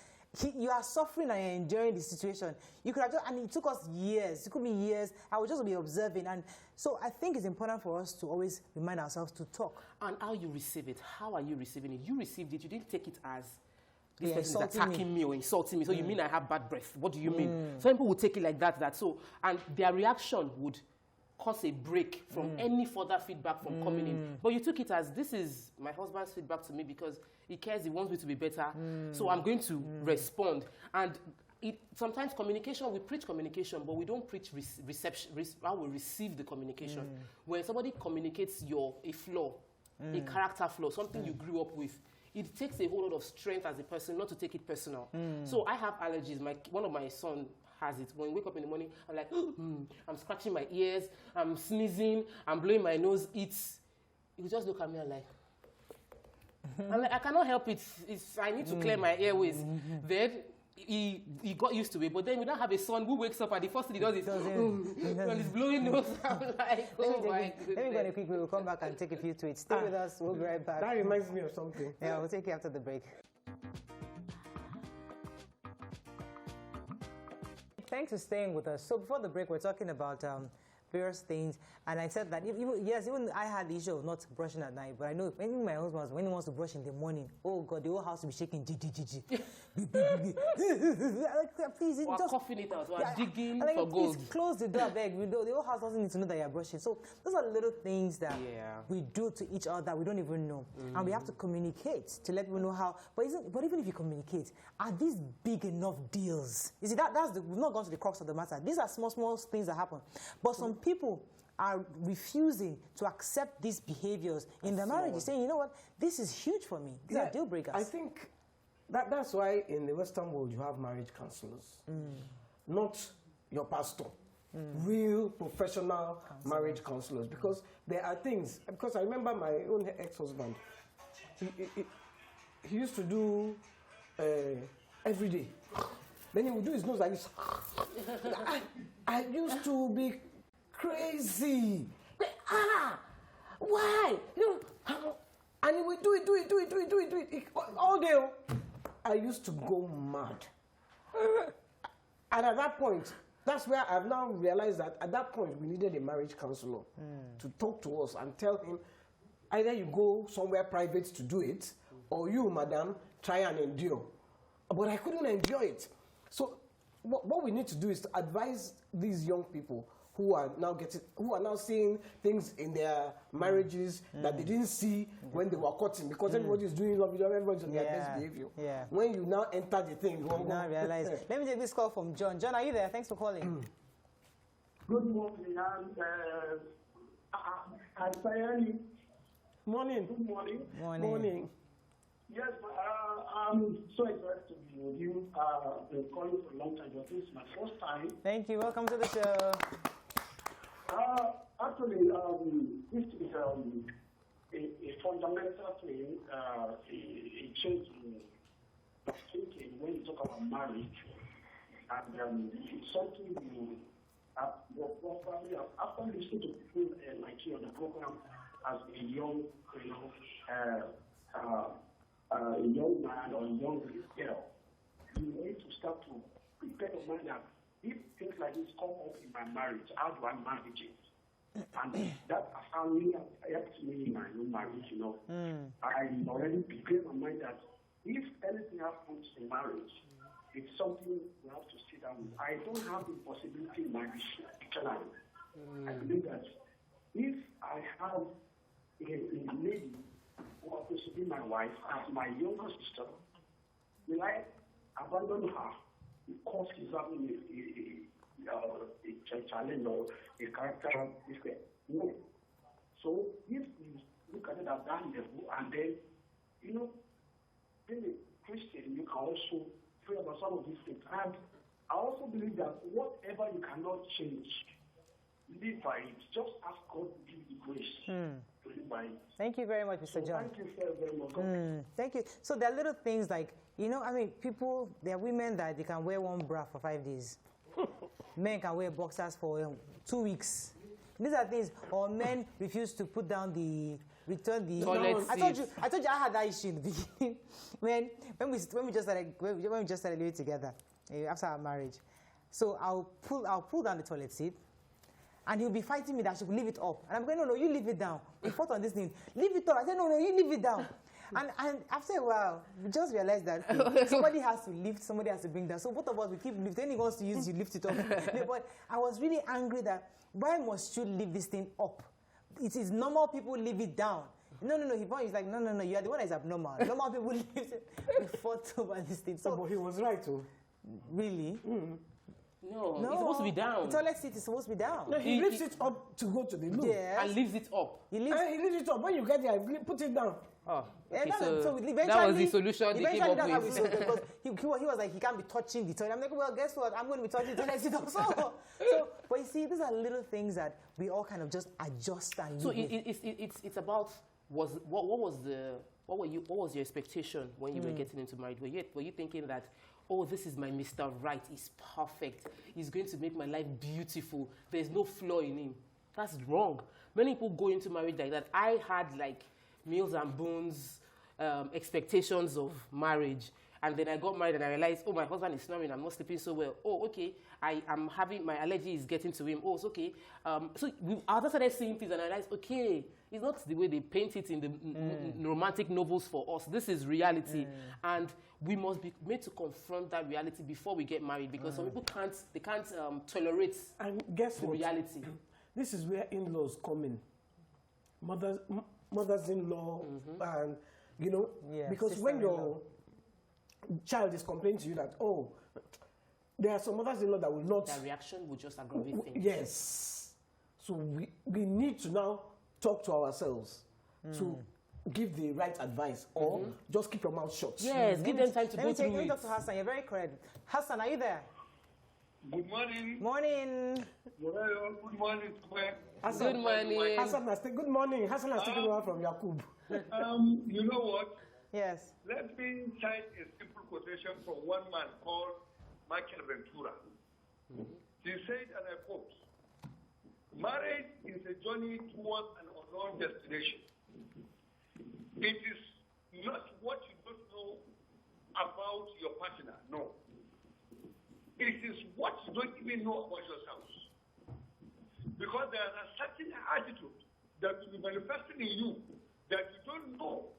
you are suffering and you're enjoying the situation. You could have and it took us years. It could be years. I would just be observing. And so I think it's important for us to always remind ourselves to talk. And how you receive it. How are you receiving it? You received it. You didn't take it as this person is attacking me or insulting me. So you mean I have bad breath? What do you mean? Some people would take it like that. So, and their reaction would cause a break from any further feedback from coming in. But you took it as, this is my husband's feedback to me because he cares, he wants me to be better. So I'm going to respond. And sometimes communication, we preach communication, but we don't preach how we receive the communication. When somebody communicates a flaw, a character flaw, something you grew up with, it takes a whole lot of strength as a person not to take it personal. So I have allergies. One of my sons has it. When we wake up in the morning, I'm like, I'm scratching my ears, I'm sneezing, I'm blowing my nose. He just look at me and like, I'm like, I cannot help it. I need to clear my airways. Then he got used to it. But then we don't have a son who wakes up and the first thing he does is, and he's blowing nose. I'm like, Let me go on a quick break. We'll come back and take a few tweets. Stay with us. We'll be right back. That reminds me of something. Yeah, we'll take you after the break. Thanks for staying with us. So before the break, we're talking about various things, and I said that even I had the issue of not brushing at night, but I know when my husband, when he wants to brush in the morning, oh God, the whole house will be shaking. Please, we're coughing it out. We're digging like, for gold. Please close the door, beg. The whole house doesn't need to know that you're brushing. So those are little things that we do to each other we don't even know, and we have to communicate to let people know how. But even if you communicate, are these big enough deals? You see, we've not gone to the crux of the matter. These are small things that happen, but some people are refusing to accept these behaviors in their marriage. They're saying, you know what, this is huge for me. These are deal breakers. I think that's why in the Western world you have marriage counselors, not your pastor. Real professional marriage counselors, because there are things. Because I remember my own ex-husband. He used to do every day. Then he would do his nose like this. I used to be crazy. Why? And he would do it all day. I used to go mad. And at that point, that's where I've now realized that at that point we needed a marriage counselor to talk to us and tell him, either you go somewhere private to do it, or you, madam, try and endure. But I couldn't endure it. So what we need to do is to advise these young people who are now seeing things in their marriages that they didn't see when they were courting, because everybody is doing love, everybody's on their best behavior. Yeah. When you now enter the thing, you now realize. Let me take this call from John. John, are you there? Thanks for calling. Good morning. I'm Sayani. Morning. Good morning. Morning. Yes, I'm so excited to be with you. I've been calling for a long time, but this is my first time. Thank you. Welcome to the show. Actually, this is a fundamental thing, a change in thinking when you talk about marriage. And it's something you probably after listening to people like you on the program as a young, a young man or a young girl, you need to start to prepare your mind that if things like this come up in my marriage, how do I manage it? And that has really helped me in my own marriage, I already prepared my mind that if anything happens in marriage, it's something we have to sit down with. I don't have the possibility in my dictionary. I believe that if I have a lady who happens to be my wife as my younger sister, will I abandon her because she's having a challenge or a character defect? No. So if you look at it at that level, and then, being a Christian, you can also pray about some of these things. And I also believe that whatever you cannot change, live by it. Just ask God to give you grace to live by it. Thank you very much, Mr. John. Thank you very much. Thank you. So there are little things like, people, there are women that they can wear one bra for 5 days. Men can wear boxers for 2 weeks. These are things, or men refuse to put down return the toilet I told you I had that issue in the beginning when we just started living together after our marriage. So I'll pull down the toilet seat, and he'll be fighting me that I should leave it up. And I'm going, no, you leave it down. We fought on this thing. Leave it up. I said, no, you leave it down. And after a while, we just realized that somebody has to lift, somebody has to bring down. So both of us, we keep lifting. Anyone wants to use, you lift it up. But I was really angry that why must you lift this thing up? It is normal people leave it down. No. He's like, no, you are the one that is abnormal. Normal people leave it. We fought over this thing. So, but he was right, too. Really? No, it's supposed to be down. The toilet seat is supposed to be down. No, he lifts it up to go to the loo. Yes. And leaves it up. He leaves it up. When you get there, put it down. Oh, okay, yeah, so that was the solution they came up with. Because he was like, he can't be touching the toilet. I'm like, well, guess what? I'm going to be touching the toilet seat also. But you see, these are little things that we all kind of just adjust and so it's about what was your expectation when you were getting into marriage? Were you thinking that, oh, this is my Mr. Right, he's perfect, he's going to make my life beautiful, there's no flaw in him? That's wrong. Many people go into marriage like that. I had like meals and bones expectations of marriage, and then I got married and I realized, oh, my husband is snoring, I'm not sleeping so well. Oh, okay, I am having, my allergy is getting to him. Oh, it's okay. So I just started seeing things and I realized, okay, it's not the way they paint it in the romantic novels for us. This is reality. And we must be made to confront that reality before we get married, because some people can't tolerate and guess the what? reality. This is where in-laws come in. Mothers-in-law, and because when your child is complaining to you that, oh, there are some mothers-in-law that will not. Their reaction will just aggravate things. Yes. So we need to now talk to ourselves to give the right advice, or just keep your mouth shut. Yes, give them time to go through it. Let me talk to Hassan. You're very correct. Hassan, are you there? Good morning. Morning. Good morning. Hassan, good morning. Good morning. Hassan has taken over from Yakub. You know what? Yes. Let me cite a simple quotation from one man called Michael Ventura. He said, and I quote, "Marriage is a journey towards an unknown destination. It is not what you don't know about your partner, no. It is what you don't even know about yourself. Because there is a certain attitude that will be manifesting in you that you don't know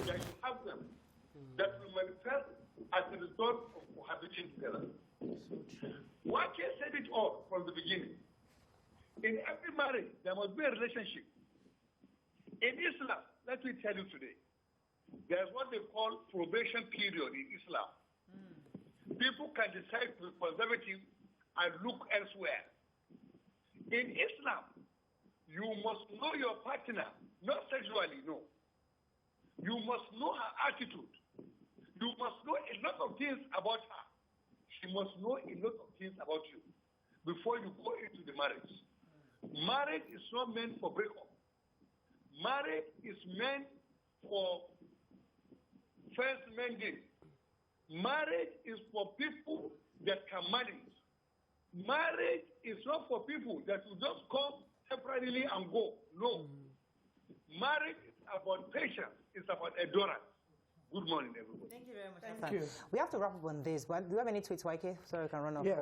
that you have them, that will manifest as a result of cohabiting together." Wake said it all from the beginning. In every marriage, there must be a relationship. In Islam, let me tell you today, there's what they call probation period in Islam. People can decide to be conservative and look elsewhere. In Islam, you must know your partner, not sexually, no. You must know her attitude. You must know a lot of things about her. She must know a lot of things about you before you go into the marriage. Marriage is not meant for breakup. Marriage is meant for first mending. Marriage is for people that can manage. Marriage is not for people that will just come temporarily and go. No. Marriage is about patience. It's about endurance. Good morning, everybody. Thank you very much. Thank you. We have to wrap up on this, but do you have any tweets, YK? So we can run off. Yeah.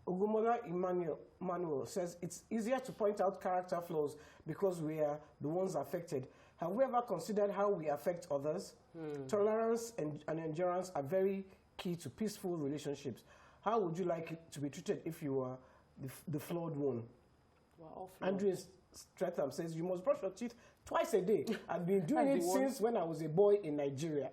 Ugumola Emmanuel says it's easier to point out character flaws because we are the ones affected. Have we ever considered how we affect others? Tolerance and endurance are very key to peaceful relationships. How would you like it to be treated if you were the flawed one? Andrew Stratham says you must brush your teeth twice a day. I've been doing it since when I was a boy in Nigeria.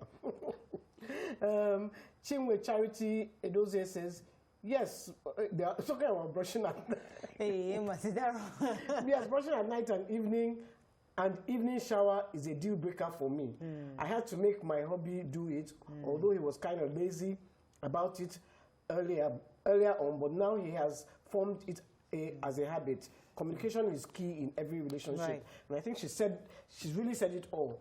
Chinwe Charity Edozie says, yes, they are talking about brushing at night. Yes, brushing at night and evening shower is a deal breaker for me. I had to make my hubby do it, although he was kind of lazy about it earlier on, but now he has formed it as a habit. Communication is key in every relationship. Right. And I think she's really said it all.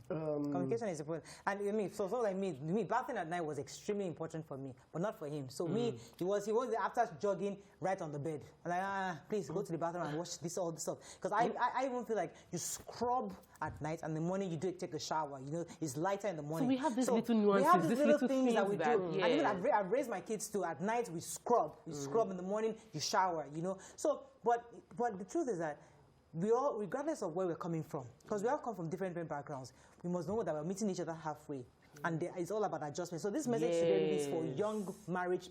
Communication is important. And I mean, so like me, bathing at night was extremely important for me, but not for him. So me, he was after jogging right on the bed. I'm like, please go to the bathroom and wash all this stuff. Because I even feel like you scrub at night and in the morning you take a shower. You know, it's lighter in the morning. So we have these little nuances, we have these little things that we do. Yeah. And even I've raised my kids too. At night we scrub. You scrub in the morning, you shower, you know. So, but the truth is that we all, regardless of where we're coming from, because we all come from different backgrounds, we must know that we're meeting each other halfway. And it's all about adjustment. So this message today is for young married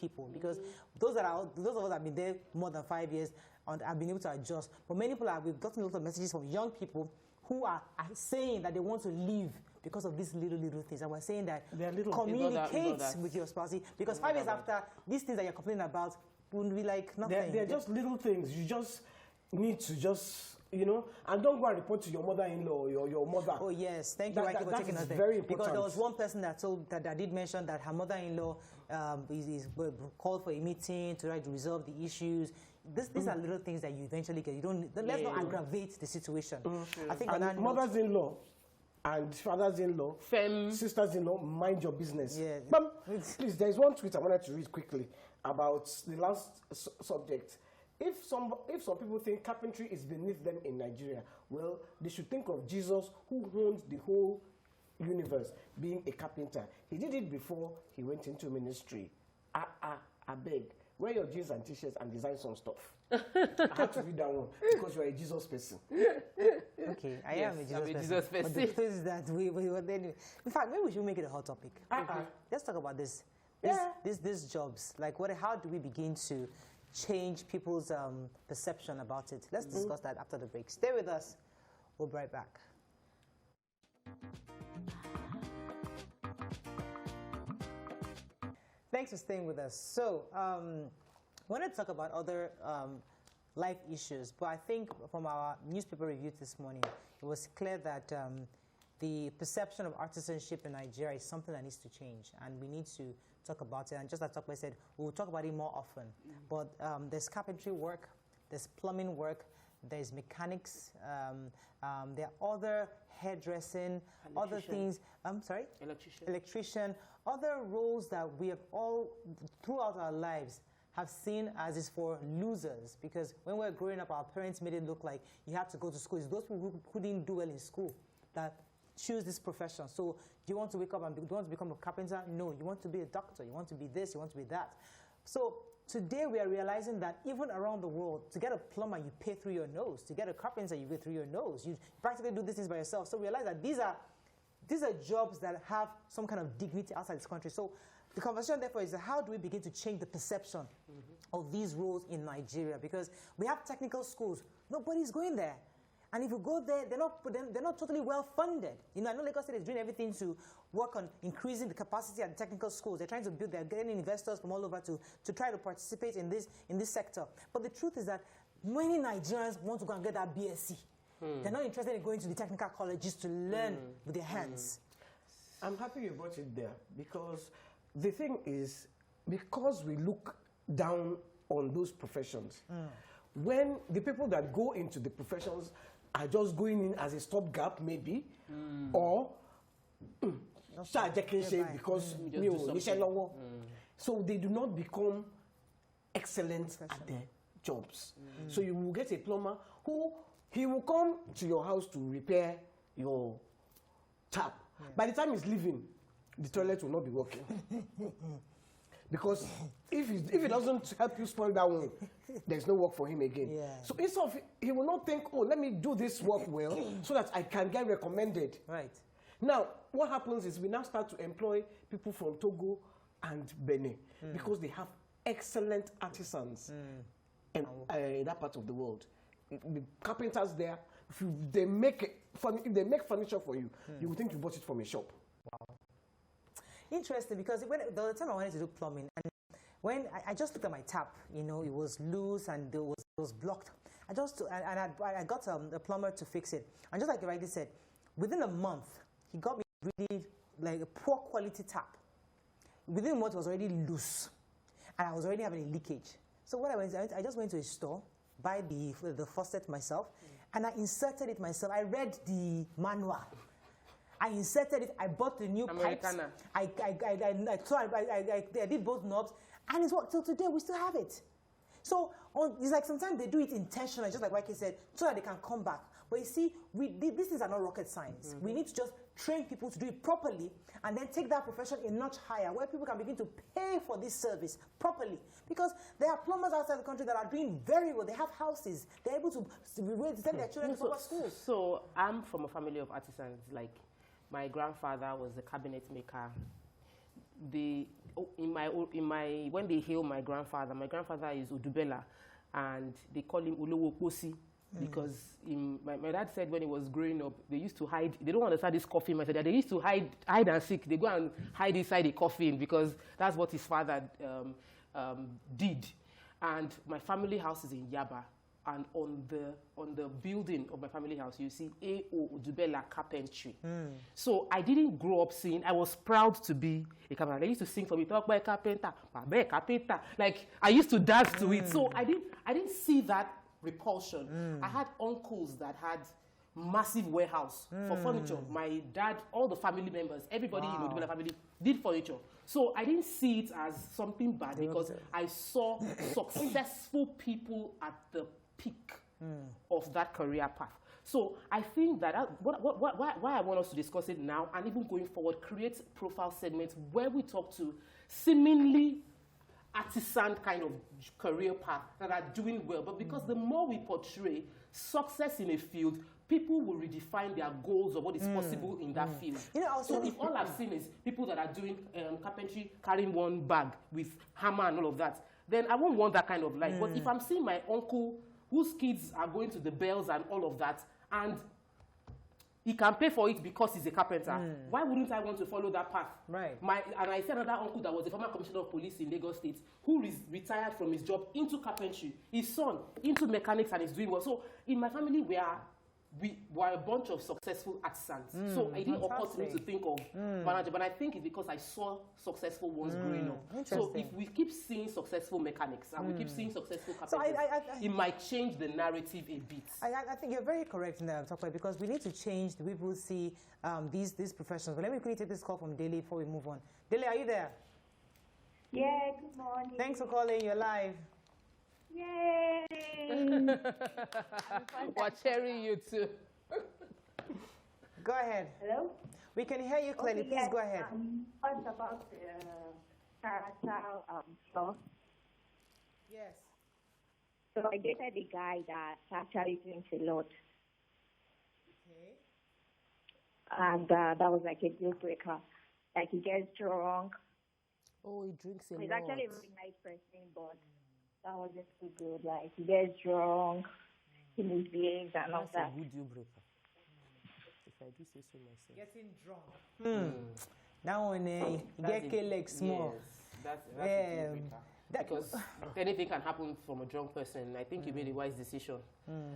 people, because those of us that have been there more than 5 years and have been able to adjust. But many people we've gotten a lot of messages from young people who are saying that they want to leave because of these little things. And we're saying that communicate with your spouse, because 5 years after, these things that you're complaining about wouldn't be like nothing. They're just little things. You just need to you know, and don't go and report to your mother-in-law or your mother. Oh yes, thank you. That is very important. Because there was one person that I did mention that her mother-in-law is called for a meeting to try to resolve the issues. These are little things that you eventually get. Let's not aggravate the situation. I think mothers-in-law and fathers-in-law, sisters-in-law, mind your business. Yeah. Please, there is one tweet I wanted to read quickly about the last subject. If some people think carpentry is beneath them in Nigeria, well, they should think of Jesus, who owns the whole universe, being a carpenter. He did it before he went into ministry. I beg, wear your jeans and t-shirts and design some stuff. I had to read that one because you're a Jesus person. Okay, I am a Jesus person. But the truth is that in fact, maybe we should make it a hot topic. Let's talk about this. These jobs. Like, how do we begin to change people's perception about it? Let's discuss that after the break. Stay with us. We'll be right back. Thanks for staying with us. So, I want to talk about other life issues, but I think from our newspaper review this morning, it was clear that the perception of artisanship in Nigeria is something that needs to change, and we need to talk about it. And just as Tokwe said, we'll talk about it more often. But there's carpentry work, there's plumbing work, there's mechanics, there are other hairdressing, other things. I'm sorry? Electrician. Other roles that we have all, throughout our lives, have seen as is for losers. Because when we were growing up, our parents made it look like you had to go to school. It's those people who couldn't do well in school that choose this profession. So do you want to wake up and do you want to become a carpenter? No. You want to be a doctor. You want to be this. You want to be that. So today we are realizing that even around the world, to get a plumber, you pay through your nose. To get a carpenter, you pay through your nose. You practically do these things by yourself. So realize that these are these are jobs that have some kind of dignity outside this country. So the conversation, therefore, is how do we begin to change the perception of these roles in Nigeria? Because we have technical schools. Nobody's going there. And if you go there, they're not totally well funded. You know, I know Lagos State is doing everything to work on increasing the capacity at the technical schools. They're trying to build, they're getting investors from all over to try to participate in this sector. But the truth is that many Nigerians want to go and get that BSc. They're not interested in going to the technical colleges to learn with their hands. I'm happy you brought it there, because the thing is, because we look down on those professions, when the people that go into the professions are just going in as a stopgap, maybe, or because so they do not become excellent at their jobs. So you will get a plumber who he will come to your house to repair your tap. By the time he's leaving, the toilet will not be working. Because if he doesn't help you spoil that one, there's no work for him again. So instead of, he will not think, oh, let me do this work well so that I can get recommended. Right. Now, what happens is we now start to employ people from Togo and Benin because they have excellent artisans in that part of the world. The carpenters there, if they make furniture for you, you would think you bought it from a shop. Wow. Interesting, because the time I wanted to do plumbing, and when I just looked at my tap, you know, it was loose and it was blocked. I got a plumber to fix it. And just like you rightly said, within a month, he got me really like a poor quality tap. Within a month, it was already loose, and I was already having a leakage. So what I just went to a store, buy the faucet myself, and I inserted it myself. I read the manual. I inserted it. I bought the new pipes. I did both knobs, and it's what till today we still have it. So it's like sometimes they do it intentionally, just like Wike said, so that they can come back. But you see, these things are not rocket science. We need to just train people to do it properly, and then take that profession a notch higher, where people can begin to pay for this service properly. Because there are plumbers outside the country that are doing very well. They have houses. They're able to send their children to schools. So I'm from a family of artisans. Like, my grandfather was a cabinet maker. When they hail my grandfather is Udubela, and they call him Olowo Posi, because my dad said when he was growing up, they used to hide. They don't understand this coffin method. They used to hide and seek. They go and hide inside a coffin because that's what his father did. And my family house is in Yaba. And on the building of my family house, you see A.O. Udubela Carpentry. So I didn't grow up seeing. I was proud to be a carpenter. I used to sing for me, talk by carpenter, carpenter. Like, I used to dance to it. So I didn't see that repulsion. I had uncles that had massive warehouse for furniture. My dad, all the family members, everybody in the Udubela family did furniture. So I didn't see it as something bad because I saw successful people at the peak of that career path. So I think that why I want us to discuss it now, and even going forward, create profile segments where we talk to seemingly artisan kind of career path that are doing well. But because the more we portray success in a field, people will redefine their goals of what is possible in that field. You know, so if all I've seen is people that are doing carpentry, carrying one bag with hammer and all of that, then I won't want that kind of life. But if I'm seeing my uncle whose kids are going to the bells and all of that, and he can pay for it because he's a carpenter, why wouldn't I want to follow that path? Right. And I said another uncle that was the former commissioner of police in Lagos State, who retired from his job into carpentry, his son into mechanics, and is doing well. So in my family, we were a bunch of successful artisans. So I didn't occur to me to think of manager, but I think it's because I saw successful ones growing up. So if we keep seeing successful mechanics and we keep seeing successful carpenters, it might change the narrative a bit. I think you're very correct in that, because we need to change the way people see these professions. But let me quickly take this call from Dele before we move on. Dele, are you there? Yeah, good morning. Thanks for calling. You're live. Yay! We're cheering you too. Go ahead. Hello? We can hear you clearly. Please go ahead. What's about the character stuff? Yes. So I dated a guy that actually drinks a lot. Okay. and that was like a deal breaker. Like he gets drunk. Oh, he drinks a lot. He's actually a really nice person, but that wasn't too good. Like he gets drunk, he misbehaves and all that. That's a good deal breaker. If I do say so myself. Getting drunk. That one, you get K-leg small. Yes, that's a deal breaker. Because anything can happen from a drunk person. I think you made a wise decision.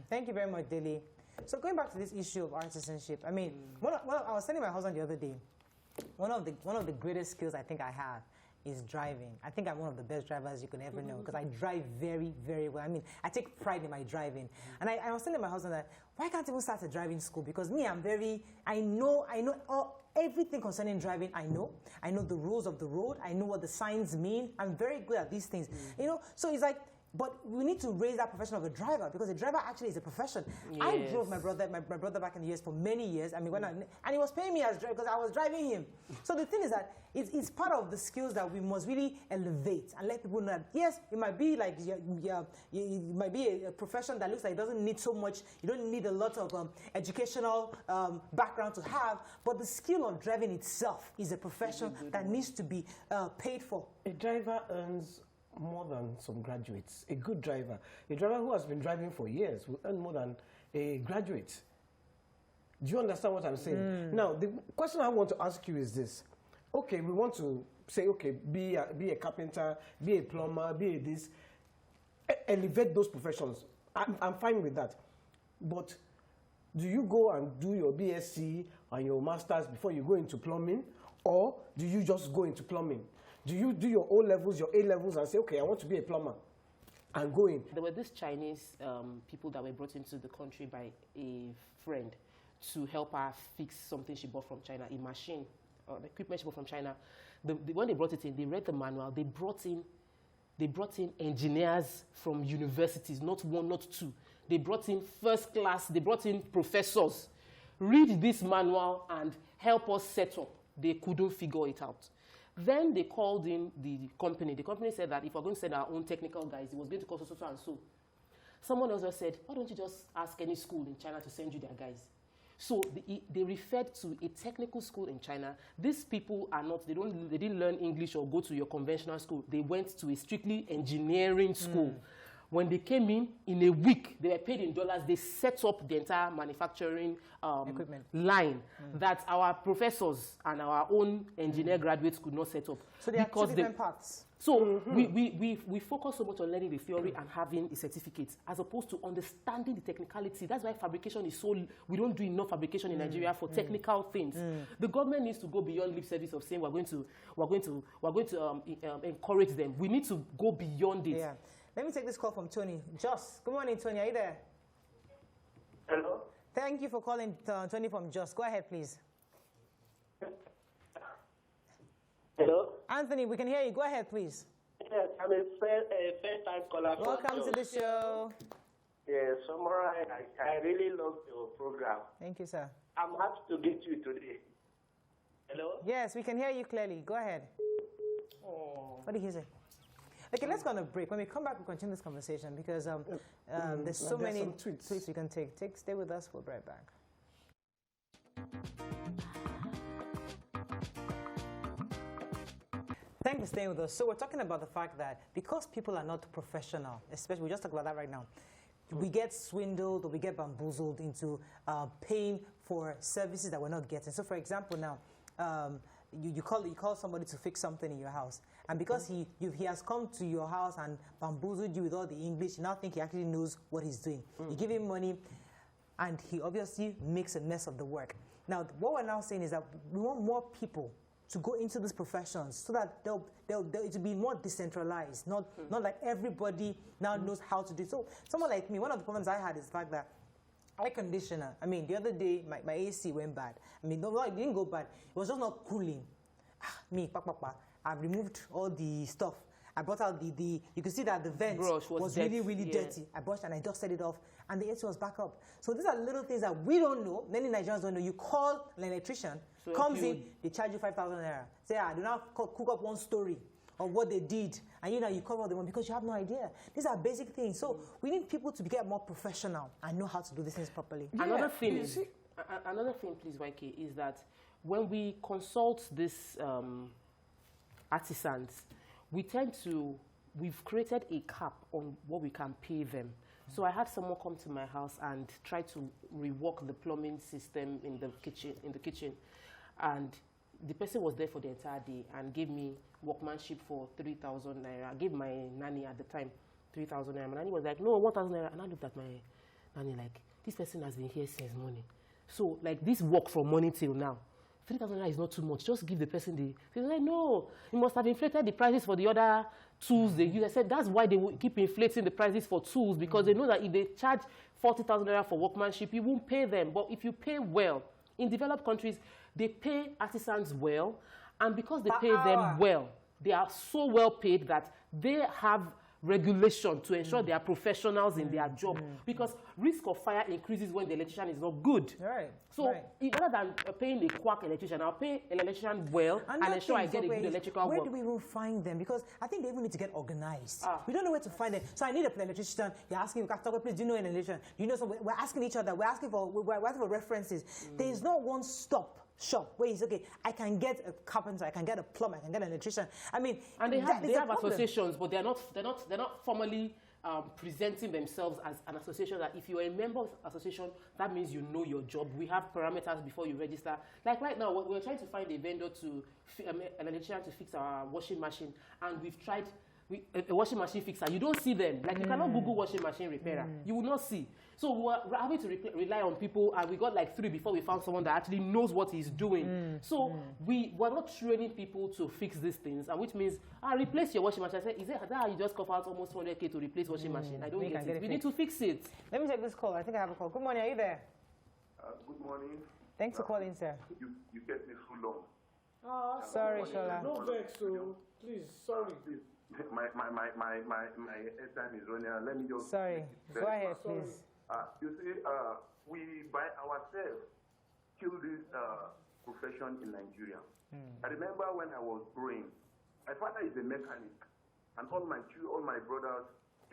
Thank you very much, Dele. So going back to this issue of artisanship, I mean, I was telling my husband the other day, one of the greatest skills I think I have is driving. I think I'm one of the best drivers you can ever know because I drive very, very well. I mean, I take pride in my driving. And I was telling my husband that, why can't you start a driving school? Because me, I know everything concerning driving. I know the rules of the road. I know what the signs mean. I'm very good at these things. You know, so it's like, but we need to raise that profession of a driver because a driver actually is a profession. Yes. I drove my brother back in the US for many years. I mean, and he was paying me as driver because I was driving him. So the thing is that it's part of the skills that we must really elevate and let people know that, yes, it might be like, it might be a profession that looks like it doesn't need so much, you don't need a lot of educational background to have, but the skill of driving itself is a profession that needs to be paid for. A driver earns more than some graduates. A good driver, a driver who has been driving for years will earn more than a graduate. Do you understand what I'm saying? Now, the question I want to ask you is this. Okay, we want to say, okay, be a carpenter, be a plumber, be a this, elevate those professions. I'm fine with that. But do you go and do your BSc and your master's before you go into plumbing? Or do you just go into plumbing? Do you do your O-levels, your A-levels, and say, okay, I want to be a plumber, and go in? There were these Chinese people that were brought into the country by a friend to help her fix something she bought from China, a machine, or the equipment she bought from China. When they brought it in, they read the manual. They brought in engineers from universities, not one, not two. They brought in first class. They brought in professors. Read this manual and help us set up. They couldn't figure it out. Then they called in the company. The company said that if we're going to send our own technical guys, it was going to cost so and so. Someone else just said, why don't you just ask any school in China to send you their guys? So they referred to a technical school in China. These people are not, they didn't learn English or go to your conventional school. They went to a strictly engineering school. When they came in a week, they were paid in dollars. They set up the entire manufacturing line that our professors and our own engineer graduates could not set up. So they have two different parts. So we focus so much on learning the theory and having a certificate as opposed to understanding the technicality. That's why fabrication is so, we don't do enough fabrication in Nigeria for technical things. The government needs to go beyond lip service of saying we're going to encourage them. We need to go beyond it. Yeah. Let me take this call from Tony. Jos, good morning, Tony. Are you there? Hello. Thank you for calling, Tony from Jos. Go ahead, please. Hello. Anthony, we can hear you. Go ahead, please. Yes, I'm a first-time caller. Welcome to the show. Yes, Samara, I really love your program. Thank you, sir. I'm happy to get you today. Hello? Yes, we can hear you clearly. Go ahead. Oh. What did he say? Okay, let's go on a break. When we come back, we'll continue this conversation because there's so many tweets we can take. Stay with us. We'll be right back. Thanks for staying with us. So we're talking about the fact that because people are not professional, especially, we just talked about that right now, we get swindled or we get bamboozled into paying for services that we're not getting. So for example now, you call somebody to fix something in your house, and because he has come to your house and bamboozled you with all the English, you now think he actually knows what he's doing. You give him money, and he obviously makes a mess of the work. Now, what we're now saying is that we want more people to go into these professions so that it will be more decentralized, not like everybody now knows how to do it. So someone like me, one of the problems I had is the fact that air conditioner, I mean, the other day, my AC went bad. I mean, no, it didn't go bad. It was just not cooling. I've removed all the stuff. I brought out you could see that the vent was really, really dirty. I brushed and I dusted it off, and the AC was back up. So these are little things that we don't know, many Nigerians don't know. You call an electrician, comes in, they charge you 5,000 naira. Say, I do not cook up one story of what they did, and you cover the one because you have no idea. These are basic things. So we need people to get more professional and know how to do these things properly. Another thing is, Another thing, please, YK, is that when we consult these artisans, we've created a cap on what we can pay them. So I had someone come to my house and try to rework the plumbing system in the kitchen. And the person was there for the entire day and gave me workmanship for 3,000 naira. I gave my nanny at the time 3,000 naira. My nanny was like, no, 1,000 naira. And I looked at my nanny like, this person has been here since morning. So like this work from morning till now, 3,000 naira is not too much. Just give the person the... He was like, no, you must have inflated the prices for the other tools they use. I said, that's why they will keep inflating the prices for tools, because they know that if they charge 40,000 naira for workmanship, you won't pay them. But if you pay well, in developed countries, they pay artisans well, and because they pay them well, they are so well paid that they have regulation to ensure they are professionals in their job, because risk of fire increases when the electrician is not good. Right. So rather than paying a quack electrician, I'll pay an electrician well and ensure I get a good electrical work. Where do we even find them? Because I think they even need to get organized. We don't know where to find them. So I need an electrician. You're asking, please, do you know an electrician? Do you know someone? We're asking each other. We're asking for references. There is not one stop shop where it's okay, I can get a carpenter, I can get a plumber, I can get an electrician. I mean, and they have associations, but they're not formally presenting themselves as an association. That if you're a member of the association, that means you know your job. We have parameters before you register. Like right now, we're trying to find a vendor an electrician to fix our washing machine, and we've tried a washing machine fixer. You don't see them. Like you cannot Google washing machine repairer. You will not see. So we're having to rely on people, and we got like 3 before we found someone that actually knows what he's doing. So we're not training people to fix these things, and which means, replace your washing machine. I said, is that how you just cough out almost 400K to replace washing machine? I don't get it. We need to fix it. Let me take this call. I think I have a call. Good morning. Are you there? Good morning. Thanks for calling, sir. You get me too long. Oh, sorry, Shola. No vex, so please, sorry. Please. My airtime is running out. Let me just... Sorry. Go ahead, please. You see, we by ourselves kill this profession in Nigeria. I remember when I was growing, my father is a mechanic, and all my brothers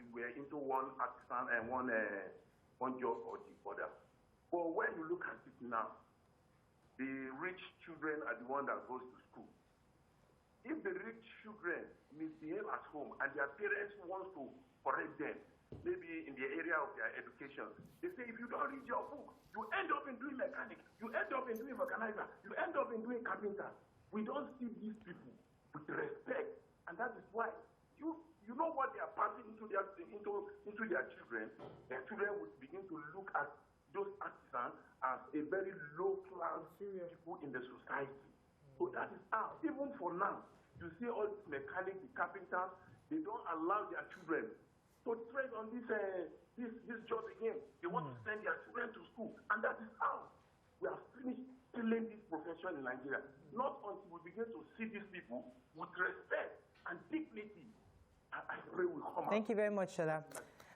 were into one artisan and one job or the other. But when you look at it now, the rich children are the one that goes to school. If the rich children misbehave at home and their parents want to correct them, maybe in the area of their education, they say, if you don't read your book, you end up in doing mechanic, you end up in doing organizer, you end up in doing carpenter. We don't see these people with respect, and that is why you know what they are passing into their children. Their children would begin to look at those artisans as a very low class people in the society. So that is how, even for now, you see all these mechanics, the carpenters, they don't allow their children to trade on this job again. They want to send their children to school. And that is how we have finished killing this profession in Nigeria. Not until we begin to see these people with respect and dignity. I pray we come out. Thank you very much, Shola.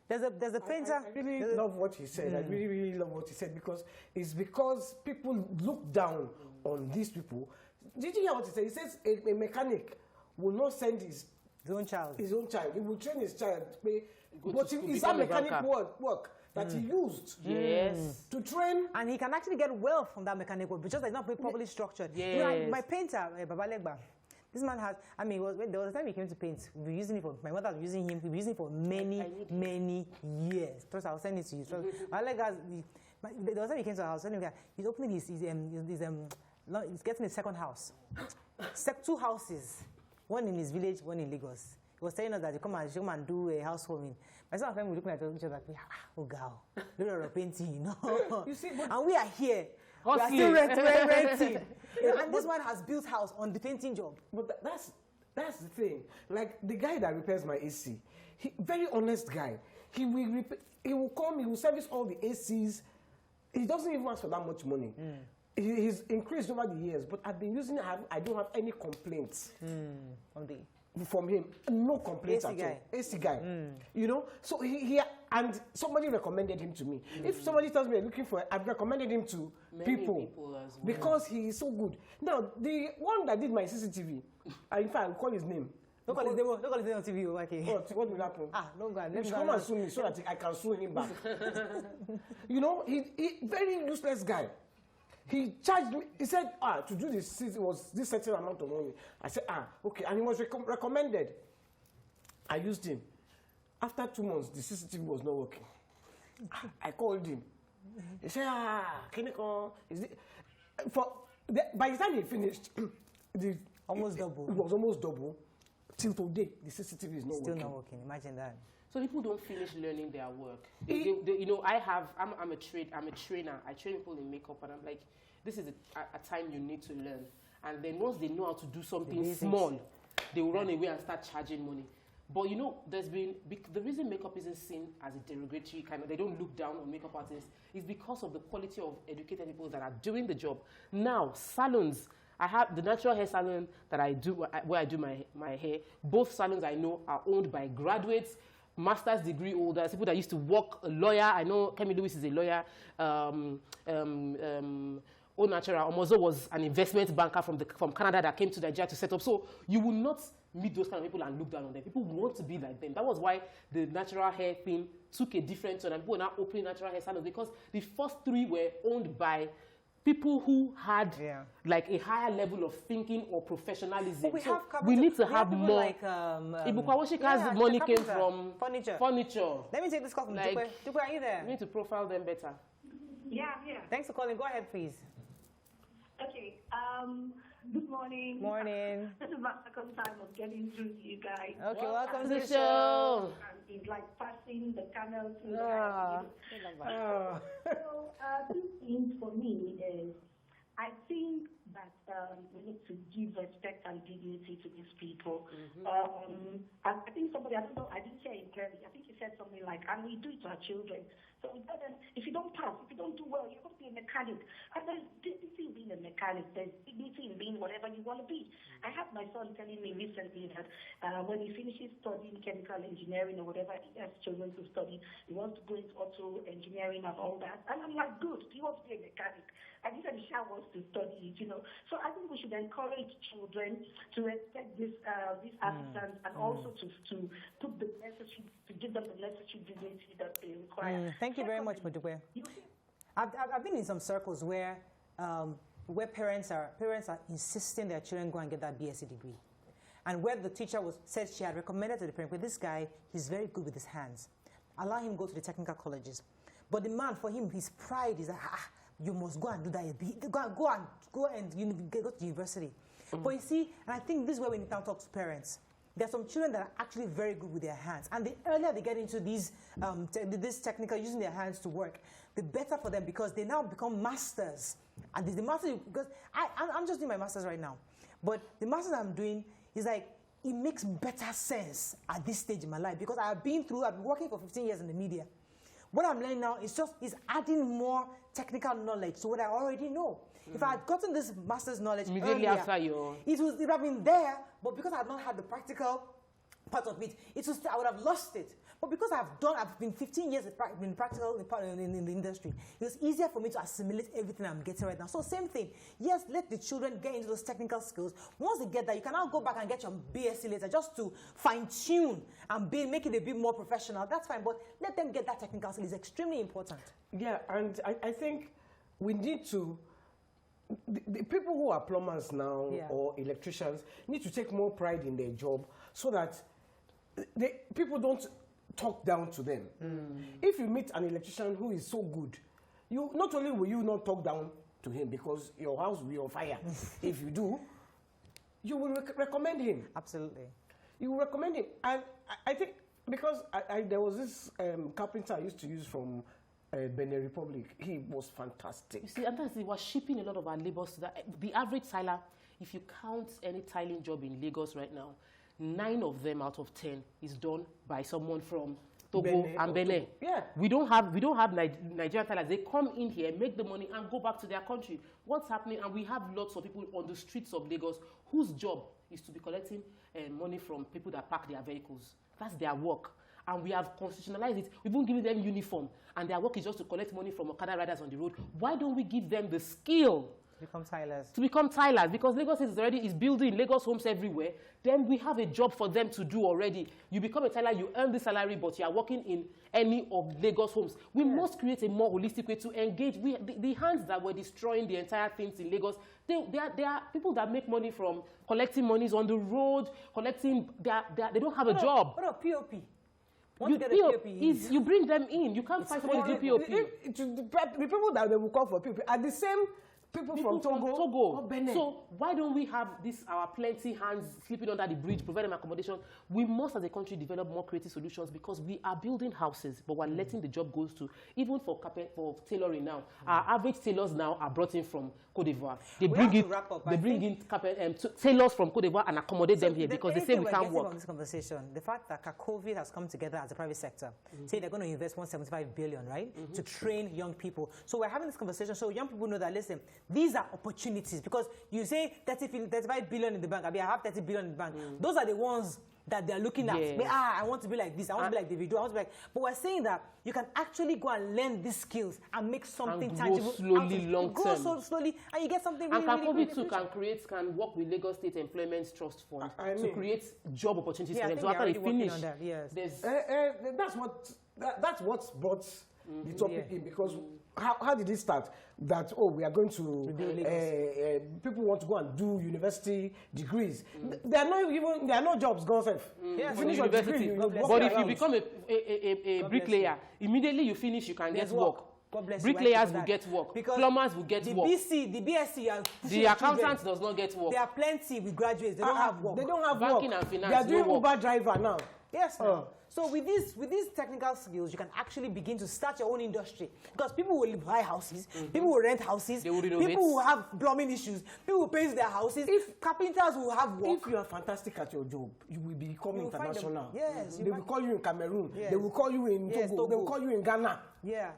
There's a painter. I really love what he said. I really, really love what he said, because it's because people look down on these people. Did you hear what he said? He says a mechanic will not send his own child. He will train his child. But it's that mechanic work that he used to train. And he can actually get wealth from that mechanic work, because it's not properly structured. Yes. You know, my painter, Babalegba, this man has, there was a time he came to paint, we were using it for, my mother was using him, we were using it for many years. First, I'll send it to you. So, there was a time he came to our house, he's opening he's getting a second house. 2 houses, one in his village, one in Lagos. He was telling us that you come and do a housewarming. My son and family were looking at each other like, oh, girl, look at our painting, you know. You see, and we are here. We are still renting. And this man has built house on the painting job. But that's the thing. Like the guy that repairs my AC, very honest guy. He will come, he will service all the ACs. He doesn't even ask for that much money. He's increased over the years, but I've been using it. I don't have any complaints from him. No complaints at all. AC guy. You know? So he and somebody recommended him to me. If somebody tells me they're looking for it, I've recommended him to people as well, because he is so good. Now, the one that did my CCTV, in fact, I'll call his name. Don't call his name on TV, okay? What will happen? No, God. He should come and sue me so that I can sue him back. You know, he very useless guy. He charged me. He said, to do this, it was this certain amount of money. I said, okay. And he was recommended. I used him. After 2 months, the CCTV was not working. I called him. He said, clinical. By the time he finished, almost double. It was almost double. Till today, the CCTV is not still not working. Imagine that. So people don't finish learning their work. You know, I'm a trainer. I train people in makeup, and I'm like, this is a time you need to learn. And then once they know how to do something small, they will run away and start charging money. But you know, the reason makeup isn't seen as a derogatory kind of, they don't look down on makeup artists, is because of the quality of educated people that are doing the job. Now, salons, I have the natural hair salon that I do, where I do my hair. Both salons I know are owned by graduates, master's degree holders, people that used to work, a lawyer. I know Kemi Lewis is a lawyer. Au Natural Omozo was an investment banker from Canada that came to Nigeria to set up. So you will not meet those kind of people and look down on them. People want to be like them. That was why the natural hair thing took a different turn, and people are now opening natural hair salons, because the first 3 were owned by people who had like a higher level of thinking or professionalism. We need to have more. Like, Ibukwawashika's money came from furniture. Let me take this call from Dupe. Dupe, are you there? We need to profile them better. Yeah. Thanks for calling. Go ahead, please. Okay. Good morning. Morning. This is my second time of getting through to you guys. Okay, welcome to the show. It's like passing the camel through the So, 2 things for me is, I think that we need to give respect and dignity to these people. I think somebody, I don't know, I didn't hear him clearly. I think he said something like, and we do it to our children. So we tell them, if you don't pass, if you don't do well, you're going to be a mechanic. And there's dignity in being a mechanic. There's dignity in being whatever you want to be. I have my son telling me recently that when he finishes studying chemical engineering or whatever he has children to study, he wants to go into auto engineering and all that. And I'm like, good, he wants to be a mechanic. And he said he wants to study it, you know. So I think we should encourage children to respect these artisans and also to put the necessary, to give them the necessary dignity that they require. Thank you very much, Modupe. I've been in some circles where parents are insisting their children go and get that BSc degree, and where the teacher said she had recommended to the parent, but this guy, he's very good with his hands. Allow him go to the technical colleges, but the man, for him, his pride is that you must go and do that. Go and go to university. But you see, and I think this is where we need to talk to parents. There are some children that are actually very good with their hands, and the earlier they get into these this technical, using their hands to work, the better for them, because they now become masters. And the master, because I'm just doing my masters right now, but the masters I'm doing is like, it makes better sense at this stage in my life, because I've been working for 15 years in the media. What I'm learning now is adding more technical knowledge to what I already know. If I had gotten this master's knowledge earlier, it would have been there, but because I had not had the practical part of it, I would have lost it. But because I've been 15 years in practical in the industry, it was easier for me to assimilate everything I'm getting right now. So same thing. Yes, let the children get into those technical skills. Once they get that, you can now go back and get your BSc later, just to fine-tune and make it a bit more professional. That's fine, but let them get that technical skill. It's extremely important. Yeah, and I think we need to, the people who are plumbers now or electricians need to take more pride in their job, so that people don't talk down to them. If you meet an electrician who is so good, not only will you not talk down to him, because your house will be on fire. If you do, you will recommend him. Absolutely. You will recommend him. And I think, because there was this carpenter I used to use from Benin Republic. He was fantastic. You see, and that's, we're shipping a lot of our labors to that. The average tiler, if you count any tiling job in Lagos right now, 9 of them out of 10 is done by someone from Togo and Benin. Yeah. We don't have Nigerian tilers. They come in here, make the money, and go back to their country. What's happening? And we have lots of people on the streets of Lagos whose job is to be collecting money from people that park their vehicles. That's their work. And we have constitutionalized it. We've even given them uniform, and their work is just to collect money from Okada riders on the road. Why don't we give them the skill To become tilers, because Lagos is building Lagos homes everywhere. Then we have a job for them to do already. You become a tiler, you earn the salary, but you are working in any of Lagos homes. We must create a more holistic way to engage. The hands that were destroying the entire things in Lagos, they are people that make money from collecting monies on the road, collecting. They don't have a job. What about POP? You bring them in. You can't find somebody to do POP. The people that they will call for POP are the same people from Togo. So why don't we have our plenty hands sleeping under the bridge, provide them accommodation? We must, as a country, develop more creative solutions, because we are building houses, but we're letting the job go to, even for tailoring now. Our average tailors now are brought in from Cote d'Ivoire. They bring in tailors from Cote d'Ivoire and accommodate them here, because they say we can't work. From this conversation, the fact that COVID has come together as a private sector, say they're going to invest 175 billion, right, to train young people. So we're having this conversation so young people know that, listen, these are opportunities, because you say 35 billion in the bank, I have 30 billion in the bank. Those are the ones that they're looking at. I want to be like this, I want to be like Davido, I want to be like... But we're saying that you can actually go and learn these skills and make something tangible. Slowly, long term. Grow so slowly, and you get something really, really good. Can work with Lagos State Employment Trust Fund to create job opportunities for them. So after they finish, that's what brought the topic in, because how did it start? That we are going to people want to go and do university degrees. There are no jobs gone safe. Finish your degree, but if you become a bricklayer, immediately you finish, you can get work. Bricklayers will get work. Because plumbers will get work. The BSc, the accountant does not get work. There are plenty with graduates. They don't have work. They don't have Banking work. And finance. They are doing Uber driver now. Yes. So with these technical skills, you can actually begin to start your own industry, because people will buy houses, people will rent houses, people will have plumbing issues, people will paint their houses. If carpenters will have work. If you are fantastic at your job, you will become international. Yes. They will call you in Cameroon. Yes. They will call you in Togo. They will call you in Ghana. Yeah.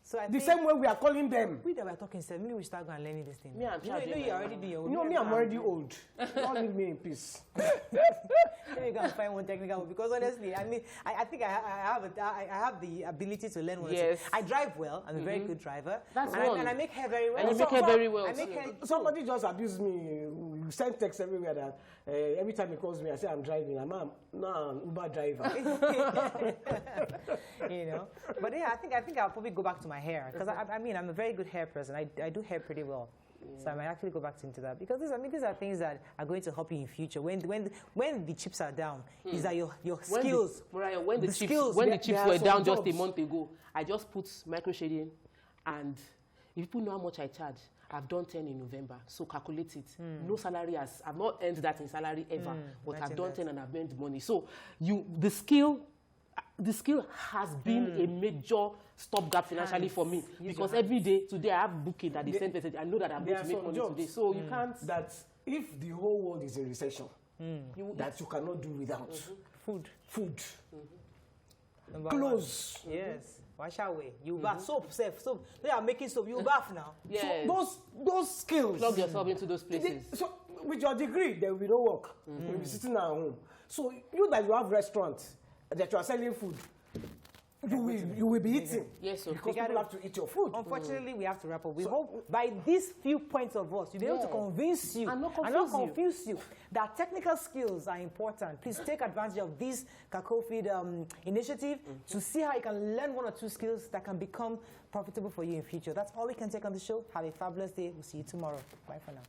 So the same way we are calling them. We that were talking, maybe we start going and learning this thing. Me, I'm you already do your own. You know me, I'm already old. Don't leave me in peace. Maybe you can find one technical one, because honestly, I mean, I think I have the ability to learn one. Yes. I drive well. I'm a very good driver. That's and I make hair very well. And you make hair very well. Somebody just abused me. You send texts everywhere that every time he calls me, I say I'm driving. I'm an Uber driver. You know. But yeah, I think I'll probably go back to my hair, because I mean, I'm a very good hair person. I do hair pretty well. So I might actually go back into that, because these are things that are going to help you in future. When the chips are down, is that your skills. When the chips were down just a month ago, I just put micro shading, and if people know how much I charge, I've done 10 in November, so calculate it. No salary I've not earned that in salary ever, but I've done 10 and I've earned money. So the skill has been a major stopgap financially for me, because every day, today I have booking that they send message. I know that I'm going to make money today. So you can't. That if the whole world is in recession, that you cannot do without food. Clothes. Yes. Wash away. You bath soap. They are making soap. You bath now. Yes. So those skills. Plug yourself into those places. So with your degree, there will be no work. You'll be sitting at home. So you that you have restaurants, that you are selling food, you will be eating. Yes, so because people have to eat your food. Unfortunately, we have to wrap up. We hope by these few points of us, you'll be able to convince you and not confuse you that technical skills are important. Please take advantage of this Kakofeed initiative to see how you can learn one or two skills that can become profitable for you in future. That's all we can take on the show. Have a fabulous day. We'll see you tomorrow. Bye for now.